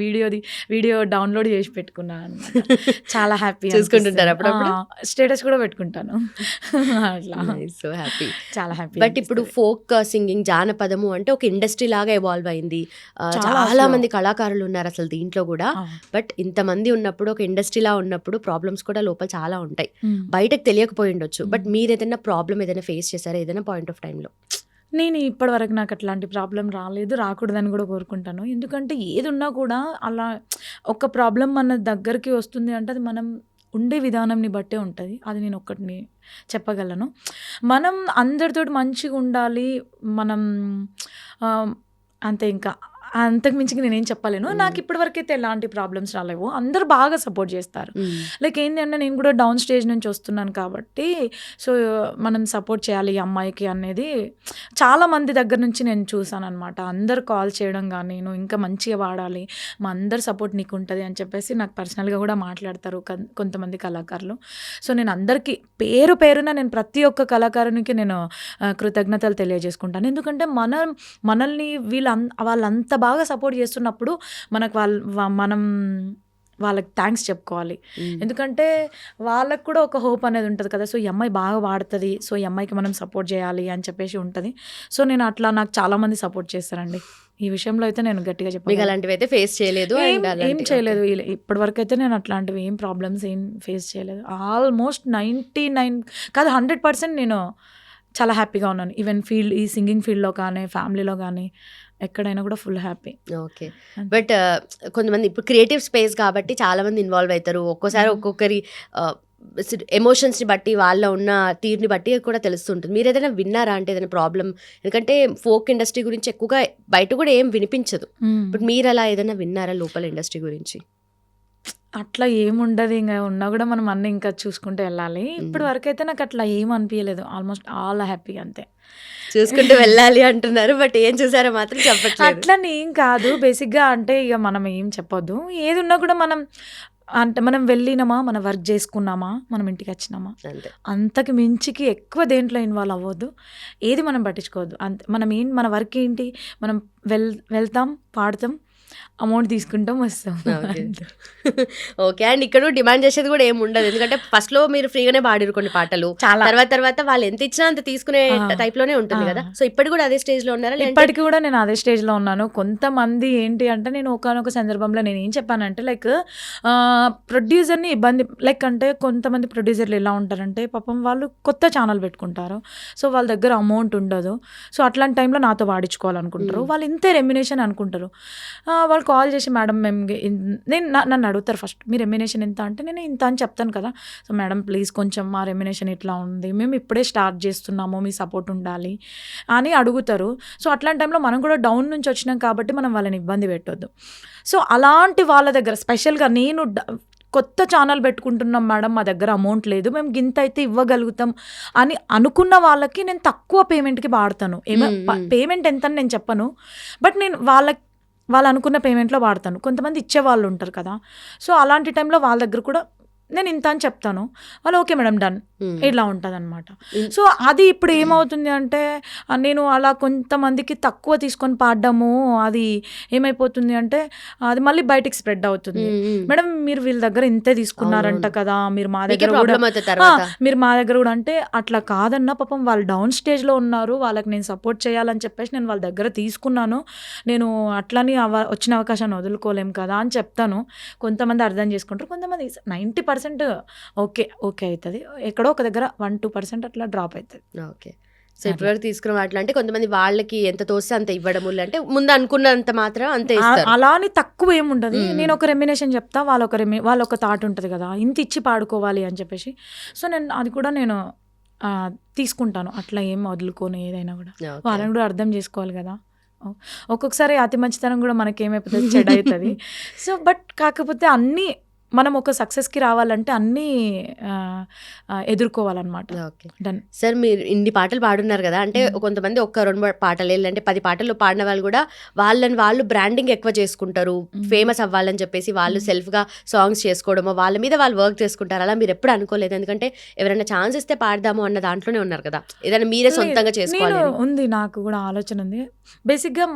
వీడియో డౌన్లోడ్ చేసి పెట్టుకున్నాను అనమాట. చాలా హ్యాపీ చూసుకుంటుంటారు అప్పుడప్పుడు? స్టేటస్ కూడా పెట్టుకుంటాను అట్లా. So happy. చాలా హ్యాపీ. బట్ ఇప్పుడు ఫోక్ సింగింగ్, జానపదము అంటే ఒక ఇండస్ట్రీ లాగా ఎవాల్వ్ అయింది. చాలా చాలా అసలు. మంది కళాకారులు ఉన్నారు అసలు దీంట్లో కూడా. బట్ ఇంతమంది ఉన్నప్పుడు, ఒక ఇండస్ట్రీలా ఉన్నప్పుడు ప్రాబ్లమ్స్ కూడా లోపల చాలా ఉంటాయి. బయటకు తెలియకపోయి ఉండొచ్చు. బట్ మీరు ఏదైనా ప్రాబ్లం ఏదైనా ఫేస్ చేశారా ఏదైనా పాయింట్ ఆఫ్ టైంలో? నేను ఇప్పటివరకు నాకు అట్లాంటి ప్రాబ్లం రాలేదు, రాకూడదని కూడా కోరుకుంటాను. ఎందుకంటే ఏది ఉన్నా కూడా అలా ఒక ప్రాబ్లం మన దగ్గరికి వస్తుంది అంటే అది మనం ఉండే విధానంని బట్టే ఉంటుంది. అది నేను ఒక్కటిని చెప్పగలను. మనం అందరితోటి మంచిగా ఉండాలి. మనం అంతే, ఇంకా అంతకు మించి నేనేం చెప్పలేను. నాకు ఇప్పటివరకు అయితే ఎలాంటి ప్రాబ్లమ్స్ రాలేవు. అందరు బాగా సపోర్ట్ చేస్తారు. లైక్ ఏంటి అంటే నేను కూడా డౌన్ స్టేజ్ నుంచి వస్తున్నాను కాబట్టి సో మనం సపోర్ట్ చేయాలి ఈ అమ్మాయికి అనేది చాలా మంది దగ్గర నుంచి నేను చూసాను అనమాట. అందరు కాల్ చేయడం కానీ, నువ్వు ఇంకా మంచిగా పాడాలి, మా అందరు సపోర్ట్ నీకు ఉంటుంది అని చెప్పేసి నాకు పర్సనల్గా కూడా మాట్లాడతారు కొంతమంది కళాకారులు. సో నేను అందరికీ పేరున నేను ప్రతి ఒక్క కళాకారునికి నేను కృతజ్ఞతలు తెలియజేసుకుంటాను. ఎందుకంటే మనల్ని వాళ్ళంతా బాగా సపోర్ట్ చేస్తున్నప్పుడు మనం వాళ్ళకి థ్యాంక్స్ చెప్పుకోవాలి. ఎందుకంటే వాళ్ళకు కూడా ఒక హోప్ అనేది ఉంటుంది కదా. సో ఈ అమ్మాయి బాగా పాడుతుంది, సో ఈ అమ్మాయికి మనం సపోర్ట్ చేయాలి అని చెప్పేసి ఉంటుంది. సో నేను అట్లా నాకు చాలామంది సపోర్ట్ చేస్తారండి. ఈ విషయంలో అయితే నేను గట్టిగా చెప్పాను. మీకు అలాంటివి అయితే ఫేస్ చేయలేదు? ఏం చేయలేదు ఇప్పటివరకు అయితే. నేను అట్లాంటివి ఏం ప్రాబ్లమ్స్ ఏం ఫేస్ చేయలేదు. ఆల్మోస్ట్ 99 కాదు 100% నేను చాలా హ్యాపీగా ఉన్నాను. ఈవెన్ ఈ సింగింగ్ ఫీల్డ్లో కానీ, ఫ్యామిలీలో కానీ, ఎక్కడైనా కూడా ఫుల్ హ్యాపీ. ఓకే. బట్ కొంతమంది ఇప్పుడు క్రియేటివ్ స్పేస్ కాబట్టి చాలా మంది ఇన్వాల్వ్ అవుతారు. ఒక్కోసారి ఒక్కొక్కరి ఎమోషన్స్ని బట్టి, వాళ్ళ ఉన్న తీరుని బట్టి కూడా తెలుస్తుంటుంది. మీరు ఏదైనా విన్నారా అంటే ఏదైనా ప్రాబ్లం? ఎందుకంటే ఫోక్ ఇండస్ట్రీ గురించి ఎక్కువగా బయట కూడా ఏం వినిపించదు. బట్ మీరు అలా ఏదైనా విన్నారా లోపల ఇండస్ట్రీ గురించి? అట్లా ఏముండదు, ఇంకా ఉన్నా కూడా మనం అన్నీ ఇంకా చూసుకుంటూ వెళ్ళాలి. ఇప్పటి వరకు అయితే నాకు అట్లా ఏం అనిపించలేదు. ఆల్మోస్ట్ ఆల్ హ్యాపీ అంతే. చూసుకుంటూ వెళ్ళాలి అంటున్నారు, బట్ ఏం చూసారో మాత్రం చెప్పట్లేదు. అట్లని ఏం కాదు. బేసిక్గా అంటే ఇక మనం ఏం చెప్పొద్దు. ఏది ఉన్నా కూడా మనం వెళ్ళినామా, మన వర్క్ చేసుకున్నామా, మనం ఇంటికి వచ్చినామా, అంతకు మించికి ఎక్కువ దేంట్లో ఇన్వాల్వ్ అవ్వద్దు. ఏది మనం పట్టించుకోవద్దు. అంతే. మన వర్క్ ఏంటి, మనం వెళ్తాం, పాడతాం, అమౌంట్ తీసుకుంటాం, వస్తాం. ఓకే. అండ్ ఇక్కడ డిమాండ్ చేసేది కూడా ఏమి ఉండదు. ఎందుకంటే ఫస్ట్ లో మీరు ఫ్రీగానే పాడిరు కొన్ని పాటలు, తర్వాత వాళ్ళు ఎంత ఇచ్చినా అంత తీసుకునే టైప్ లోనే ఉంటుంది కదా. సో ఇప్పటికి కూడా అదే స్టేజ్ లో ఉన్నారా? ఇప్పటికి కూడా నేను అదే స్టేజ్ లో ఉన్నాను. కొంతమంది ఏంటి అంటే, నేను ఒకనొక సందర్భంలో నేను ఏం చెప్పానంటే, లైక్ ప్రొడ్యూసర్ని ఇబ్బంది, లైక్ అంటే కొంతమంది ప్రొడ్యూసర్లు ఎలా ఉంటారంటే పాపం వాళ్ళు కొత్త ఛానల్ పెట్టుకుంటారు. సో వాళ్ళ దగ్గర అమౌంట్ ఉండదు. సో అట్లాంటి టైంలో నాతో పాడించుకోవాలనుకుంటారు. వాళ్ళు ఇంతే రెమ్యునేషన్ అనుకుంటారు. వాళ్ళు కాల్ చేసి, మేడం నన్ను అడుగుతారు ఫస్ట్, మీ రెమ్యునేషన్ ఎంత అంటే నేను ఇంత అని చెప్తాను కదా. సో మేడం ప్లీజ్ కొంచెం మా రెమ్యునేషన్ ఇట్లా ఉంది, మేము ఇప్పుడే స్టార్ట్ చేస్తున్నాము, మీ సపోర్ట్ ఉండాలి అని అడుగుతారు. సో అట్లాంటి టైంలో మనం కూడా డౌన్ నుంచి వచ్చినాం కాబట్టి మనం వాళ్ళని ఇబ్బంది పెట్టొద్దు. సో అలాంటి వాళ్ళ దగ్గర స్పెషల్గా నేను కొత్త ఛానల్ పెట్టుకుంటున్నాం మేడం, మా దగ్గర అమౌంట్ లేదు, మేము గింత అయితే ఇవ్వగలుగుతాం అని అనుకున్న వాళ్ళకి నేను తక్కువ పేమెంట్కి వాడతాను. పేమెంట్ ఎంత అని నేను చెప్పను, బట్ నేను వాళ్ళు అనుకున్న పేమెంట్లో వాడతాను. కొంతమంది ఇచ్చేవాళ్ళు ఉంటారు కదా. సో అలాంటి టైంలో వాళ్ళ దగ్గర కూడా నేను ఇంత అని చెప్తాను. వాళ్ళు ఓకే మేడం డన్, ఇట్లా ఉంటుంది అనమాట. సో అది ఇప్పుడు ఏమవుతుంది అంటే, నేను అలా కొంతమందికి తక్కువ తీసుకొని పాడడము, అది ఏమైపోతుంది అంటే అది మళ్ళీ బయటికి స్ప్రెడ్ అవుతుంది. మేడం మీరు వీళ్ళ దగ్గర ఇంతే తీసుకున్నారంట కదా, మీరు మా దగ్గర కూడా అంటే అట్లా కాదన్నా, పాపం వాళ్ళు డౌన్ స్టేజ్లో ఉన్నారు, వాళ్ళకి నేను సపోర్ట్ చేయాలని చెప్పేసి నేను వాళ్ళ దగ్గర తీసుకున్నాను. నేను అట్లని వచ్చిన అవకాశాన్ని వదులుకోలేం కదా అని చెప్తాను. కొంతమంది అర్థం చేసుకుంటారు, కొంతమంది 90% ఓకే అవుతుంది, ఎక్కడో ఒక దగ్గర 1-2% అట్లా డ్రాప్ అవుతుంది. ఓకే. సో ఇప్పటివరకు తీసుకున్న వాటిలో అంటే కొంతమంది వాళ్ళకి ఎంత తోస్తే అంత ఇవ్వడము, అంటే ముందు అనుకున్నంత మాత్రం అంతే ఇస్తారు. అలా అని తక్కువ ఏముండదు. నేను ఒక రెమ్యునేషన్ చెప్తా, వాళ్ళ ఒక థాట్ ఉంటుంది కదా, ఇంత ఇచ్చి పాడుకోవాలి అని చెప్పేసి. సో అది కూడా నేను తీసుకుంటాను. అట్లా ఏం వదులుకోను. ఏదైనా కూడా వాళ్ళని కూడా అర్థం చేసుకోవాలి కదా, ఒక్కొక్కసారి అతి మంచితనం కూడా మనకేమైపోతుంది చెడు అవుతుంది. సో బట్ కాకపోతే అన్నీ మనం ఒక సక్సెస్కి రావాలంటే అన్నీ ఎదుర్కోవాలన్నమాట. ఓకే. డన్. సార్ మీరు ఇన్ని పాటలు పాడున్నారు కదా, అంటే కొంతమంది ఒక్క 2 పాటలు లేదంటే 10 పాటలు పాడిన వాళ్ళు కూడా వాళ్ళని వాళ్ళు బ్రాండింగ్ ఎక్కువ చేసుకుంటారు, ఫేమస్ అవ్వాలని చెప్పేసి వాళ్ళు సెల్ఫ్గా సాంగ్స్ చేసుకోవడమో వాళ్ళ మీద వాళ్ళు వర్క్ చేసుకుంటారు. అలా మీరు ఎప్పుడు అనుకోలేదు? ఎందుకంటే ఎవరైనా ఛాన్స్ ఇస్తే పాడదాము అన్న దాంట్లోనే ఉన్నారు కదా, ఏదైనా మీరే సొంతంగా చేసుకోవాలి. ఉంది, నాకు కూడా ఆలోచన ఉంది. బేసిక్గా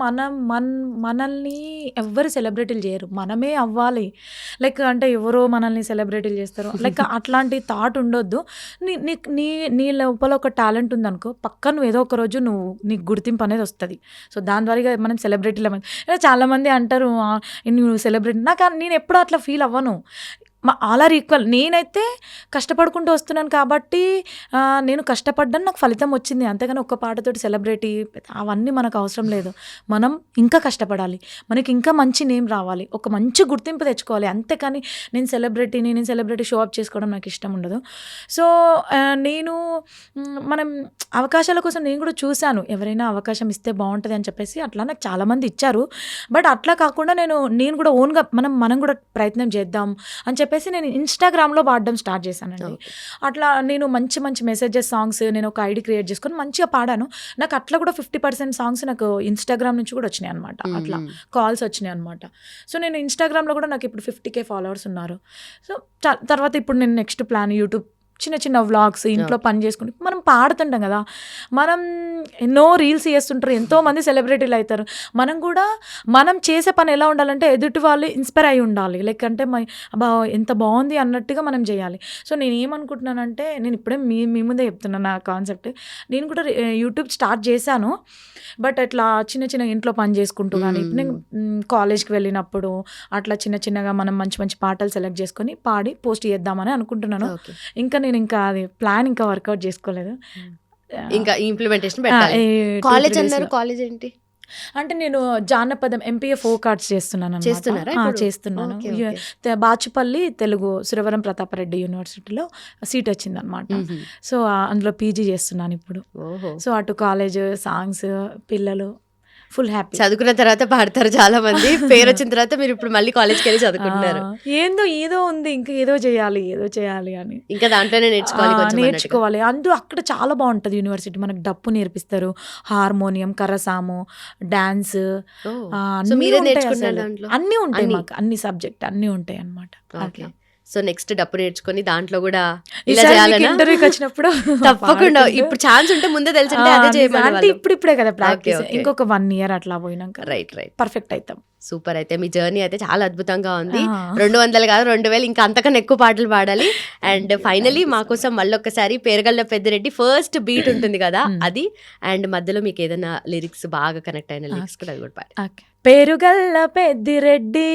మనల్ని ఎవ్వరు సెలబ్రిటీలు చేయరు, మనమే అవ్వాలి. లైక్ అంటే ఎవరో మనల్ని సెలబ్రిటీలు చేస్తారు లైక్ అట్లాంటి థాట్ ఉండొద్దు. నీ లోపల ఒక టాలెంట్ ఉందనుకో, పక్క నువ్వు ఏదో ఒక రోజు నీకు గుర్తింపు అనేది వస్తుంది. సో దాని ద్వారా మనం సెలబ్రిటీల చాలామంది అంటారు నువ్వు సెలబ్రిటీ. నేను ఎప్పుడు అట్లా ఫీల్ అవ్వను. All are equal. నేనైతే కష్టపడుకుంటూ వస్తున్నాను కాబట్టి నేను కష్టపడ్డాను, నాకు ఫలితం వచ్చింది. అంతేగాని ఒక్క పాటతోటి సెలబ్రిటీ అవన్నీ మనకు అవసరం లేదు. మనం ఇంకా కష్టపడాలి, మనకి ఇంకా మంచి నేమ్ రావాలి, ఒక మంచి గుర్తింపు తెచ్చుకోవాలి. అంతేకాని నేను సెలబ్రిటీ షో అప్ చేసుకోవడం నాకు ఇష్టం ఉండదు. సో మనం అవకాశాల కోసం నేను కూడా చూశాను, ఎవరైనా అవకాశం ఇస్తే బాగుంటుంది అని చెప్పేసి అట్లా నాకు చాలామంది ఇచ్చారు. బట్ అట్లా కాకుండా నేను కూడా ఓన్గా మనం కూడా ప్రయత్నం చేద్దాం అని చెప్పేసి నేను ఇన్స్టాగ్రామ్లో పాడడం స్టార్ట్ చేశానండి. అట్లా నేను మంచి మెసేజెస్ సాంగ్స్ నేను ఒక ఐడి క్రియేట్ చేసుకొని మంచిగా పాడాను. నాకు అట్లా కూడా 50% సాంగ్స్ నాకు ఇన్స్టాగ్రామ్ నుంచి కూడా వచ్చినాయి అనమాట. అట్లా కాల్స్ వచ్చినాయి అనమాట. సో నేను ఇన్స్టాగ్రామ్లో కూడా నాకు ఇప్పుడు 50K ఫాలోవర్స్ ఉన్నారు. సో తర్వాత ఇప్పుడు నేను నెక్స్ట్ ప్లాన్ యూట్యూబ్ చిన్న వ్లాగ్స్, ఇంట్లో పని చేసుకుని మనం పాడుతుంటాం కదా, మనం ఎన్నో రీల్స్ చేస్తుంటారు, ఎంతోమంది సెలబ్రిటీలు అవుతారు. మనం చేసే పని ఎలా ఉండాలంటే ఎదుటి వాళ్ళు ఇన్స్పైర్ అయి ఉండాలి. లైక్ అంటే అబ్బా ఎంత బాగుంది అన్నట్టుగా మనం చేయాలి. సో నేను ఏమనుకుంటున్నానంటే, నేను ఇప్పుడే మీ ముందే చెప్తున్నాను నా కాన్సెప్ట్. నేను కూడా యూట్యూబ్ స్టార్ట్ చేశాను. బట్ అట్లా చిన్న ఇంట్లో పని చేసుకుంటూ కానీ ఇప్పుడు నేను కాలేజ్కి వెళ్ళినప్పుడు అట్లా చిన్నగా మనం మంచి పాటలు సెలెక్ట్ చేసుకొని పాడి పోస్ట్ చేద్దామని అనుకుంటున్నాను. ఇంకా అది ప్లాన్ ఇంకా వర్కౌట్ చేసుకోలేదు. ఇంకా ఇంప్లిమెంటేషన్ పెట్టాలి. కాలేజ్ అన్నారు, కాలేజ్ ఏంటి అంటే నేను జానపదం MPA ఫోక్ ఆర్ట్స్ చేస్తున్నాను. బాచుపల్లి తెలుగు సురవరం ప్రతాపరెడ్డి యూనివర్సిటీలో సీట్ వచ్చింది అనమాట. సో అందులో PG చేస్తున్నాను ఇప్పుడు. సో అటు కాలేజ్, సాంగ్స్, పిల్లలు ఫుల్ హ్యాపీ. చదువుకున్న తర్వాత పాడతారు చాలా మంది, పేరు వచ్చిన తర్వాత మీరు ఇప్పుడు మళ్ళీ కాలేజ్కి వెళ్ళి చదువుకుంటున్నారు. ఏదో ఉంది, ఇంకా ఏదో చేయాలి అని ఇంకా దాంట్లోనే నేర్చుకోవాలి. అక్కడ చాలా బాగుంటుంది యూనివర్సిటీ. మనకు డప్పు నేర్పిస్తారు, హార్మోనియం, కరసాము, డాన్స్ అన్నీ ఉంటాయి మాకు, అన్ని సబ్జెక్ట్ అన్నీ ఉంటాయి అన్నమాట. అట్లా సో నెక్స్ట్ డప్పు నేర్చుకొని దాంట్లో కూడా ఇంటర్వ్యూకి వచ్చినప్పుడు తప్పకుండా ఇప్పుడు ఛాన్స్ ఉంటే ముందే తెలిసింటే అదే చేయమని. ఇప్పుడే కదా ప్రాక్టీస్, ఇంకొక 1 year అట్లా పోయినాక రైట్ పర్ఫెక్ట్ అవుతాం. సూపర్. అయితే మీ జర్నీ అయితే చాలా అద్భుతంగా ఉంది. 200 కాదు 2000 ఇంకా అంతకన్నా ఎక్కువ పాటలు పాడాలి. అండ్ ఫైనలీ మా కోసం మళ్ళొక్కసారి పేరుగల్ల పెద్దిరెడ్డి ఫస్ట్ బీట్ ఉంటుంది కదా అది, అండ్ మధ్యలో మీకు ఏదైనా లిరిక్స్ బాగా కనెక్ట్ అయిన లిరిక్స్ కూడా అది కూడా పాడాలి. పేరుగల్ల పెద్దిరెడ్డి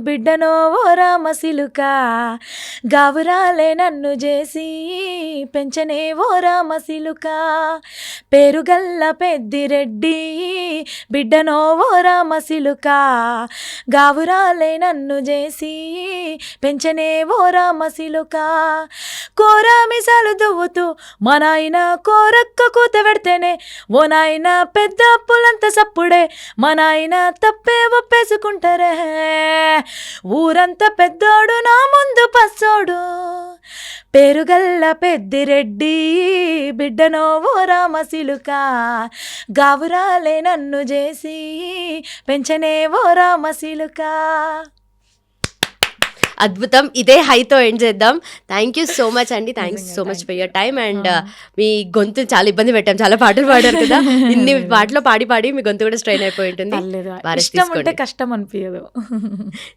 బిడ్డనో ఓ రామసిలుక, గావురాలే నన్ను చేసి పెంచనే ఓ రామసిలుక. పేరుగల్ల పెద్దిరెడ్డి బిడ్డనో ఓ రామసిలుక, గావురాలే నన్ను చేసి పెంచనే ఓ రామసిలుక. కోరా మిసాలు దువ్వుతూ మా నాయన కోరక్క కూత పెడితేనే, ఓ నాయన పెద్ద అప్పులంత సప్పుడే, మా నాయన తప్పే ఒప్పేసుకుంటారే. ఊరంతా పెద్దోడు నా ముందు పచ్చోడు, పేరుగల్ల పెద్దిరెడ్డి బిడ్డనో ఓ రామసిలుక, గావురాలే నన్ను చేసి పెంచనే ఓ రామసిలుక. అద్భుతం. ఇదే హైతో ఎండ్ చేద్దాం. థ్యాంక్ యూ సో మచ్ అండి. Thanks so much for your time. And మీ గొంతు చాలా ఇబ్బంది పెట్టాం, చాలా పాటలు పాడారు కదా, ఇన్ని పాటలు పాడి మీ గొంతు కూడా స్ట్రెయిన్ అయిపోయి ఉంటుంది. కష్టం అనిపించదు.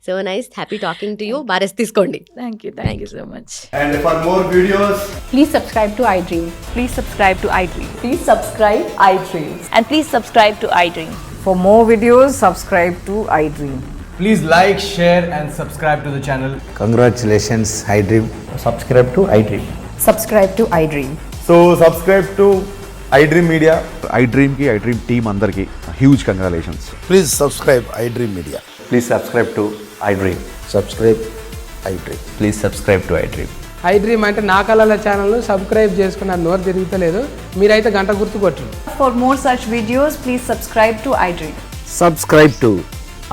So nice, happy talking to you. బారెస్ తీసుకోండి. Thank you so much. And for more videos, please subscribe to iDream. Please subscribe to iDream. Please subscribe iDream. And please subscribe to iDream. For more videos, subscribe to iDream. please like, share and subscribe to the channel. Congratulations, iDream. Subscribe to iDream. Subscribe to iDream. So subscribe to iDream Media. iDream ki iDream team andarki huge congratulations. Please subscribe iDream Media. Please subscribe to iDream. Subscribe iDream. Please subscribe to iDream. I dream అంటే నా కళల ఛానల్ను subscribe చేసుకున్న నోరు తిరుగుతలేదు. మీరైతే గంట గుర్తు కొట్టండి. For more such videos, please subscribe to iDream. Subscribe to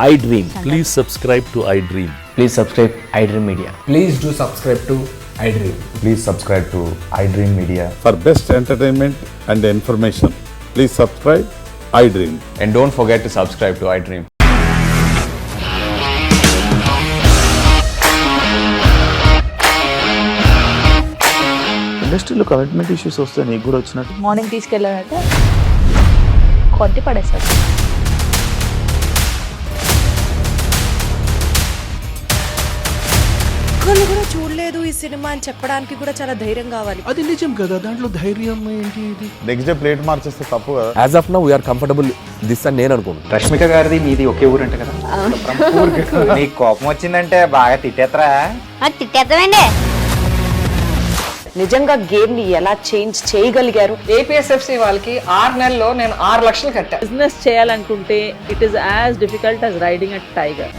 iDream. Please subscribe to iDream. Please subscribe iDream Media. Please do subscribe to I dream. Please subscribe to iDream Media. For best entertainment and information, please subscribe iDream. And don't forget to subscribe to iDream. ఇండస్ట్రీలో commitment issues వస్తే నీకు కూడా వచ్చినట్టు morning తీసుకెళ్ళాలంటే కొట్టి పడేస్తారు. ఒక్కళ్ళు కూడా చూడలేదు ఈ సినిమా అని చెప్పడానికి కూడా చాలా ధైర్యం కావాలి. అది నిజం కదా, దాంట్లో ధైర్యం ఏంటి? ఇది నెక్స్ట్ డే ప్లేట్ మార్చేస్తే తప్పు కదా. As of now, we are comfortable this అని నేను అనుకుంటున్నాను. రష్మిక గారిది మీది ఒకే ఊరంట కదా. నీకు కోపం వచ్చిందంటే బాగా తిట్టేత్తరా? తిట్టేద్దామండి. నిజంగా గేమ్ ని ఎలా చేంజ్ చేయగలిగారు? ఏపీఎస్ఎఫ్సి వాళ్ళకి 6 నెలల్లో నేను 6 లక్షలు కట్టా. బిజినెస్ చేయాలనుకుంటే it is as difficult as riding a tiger.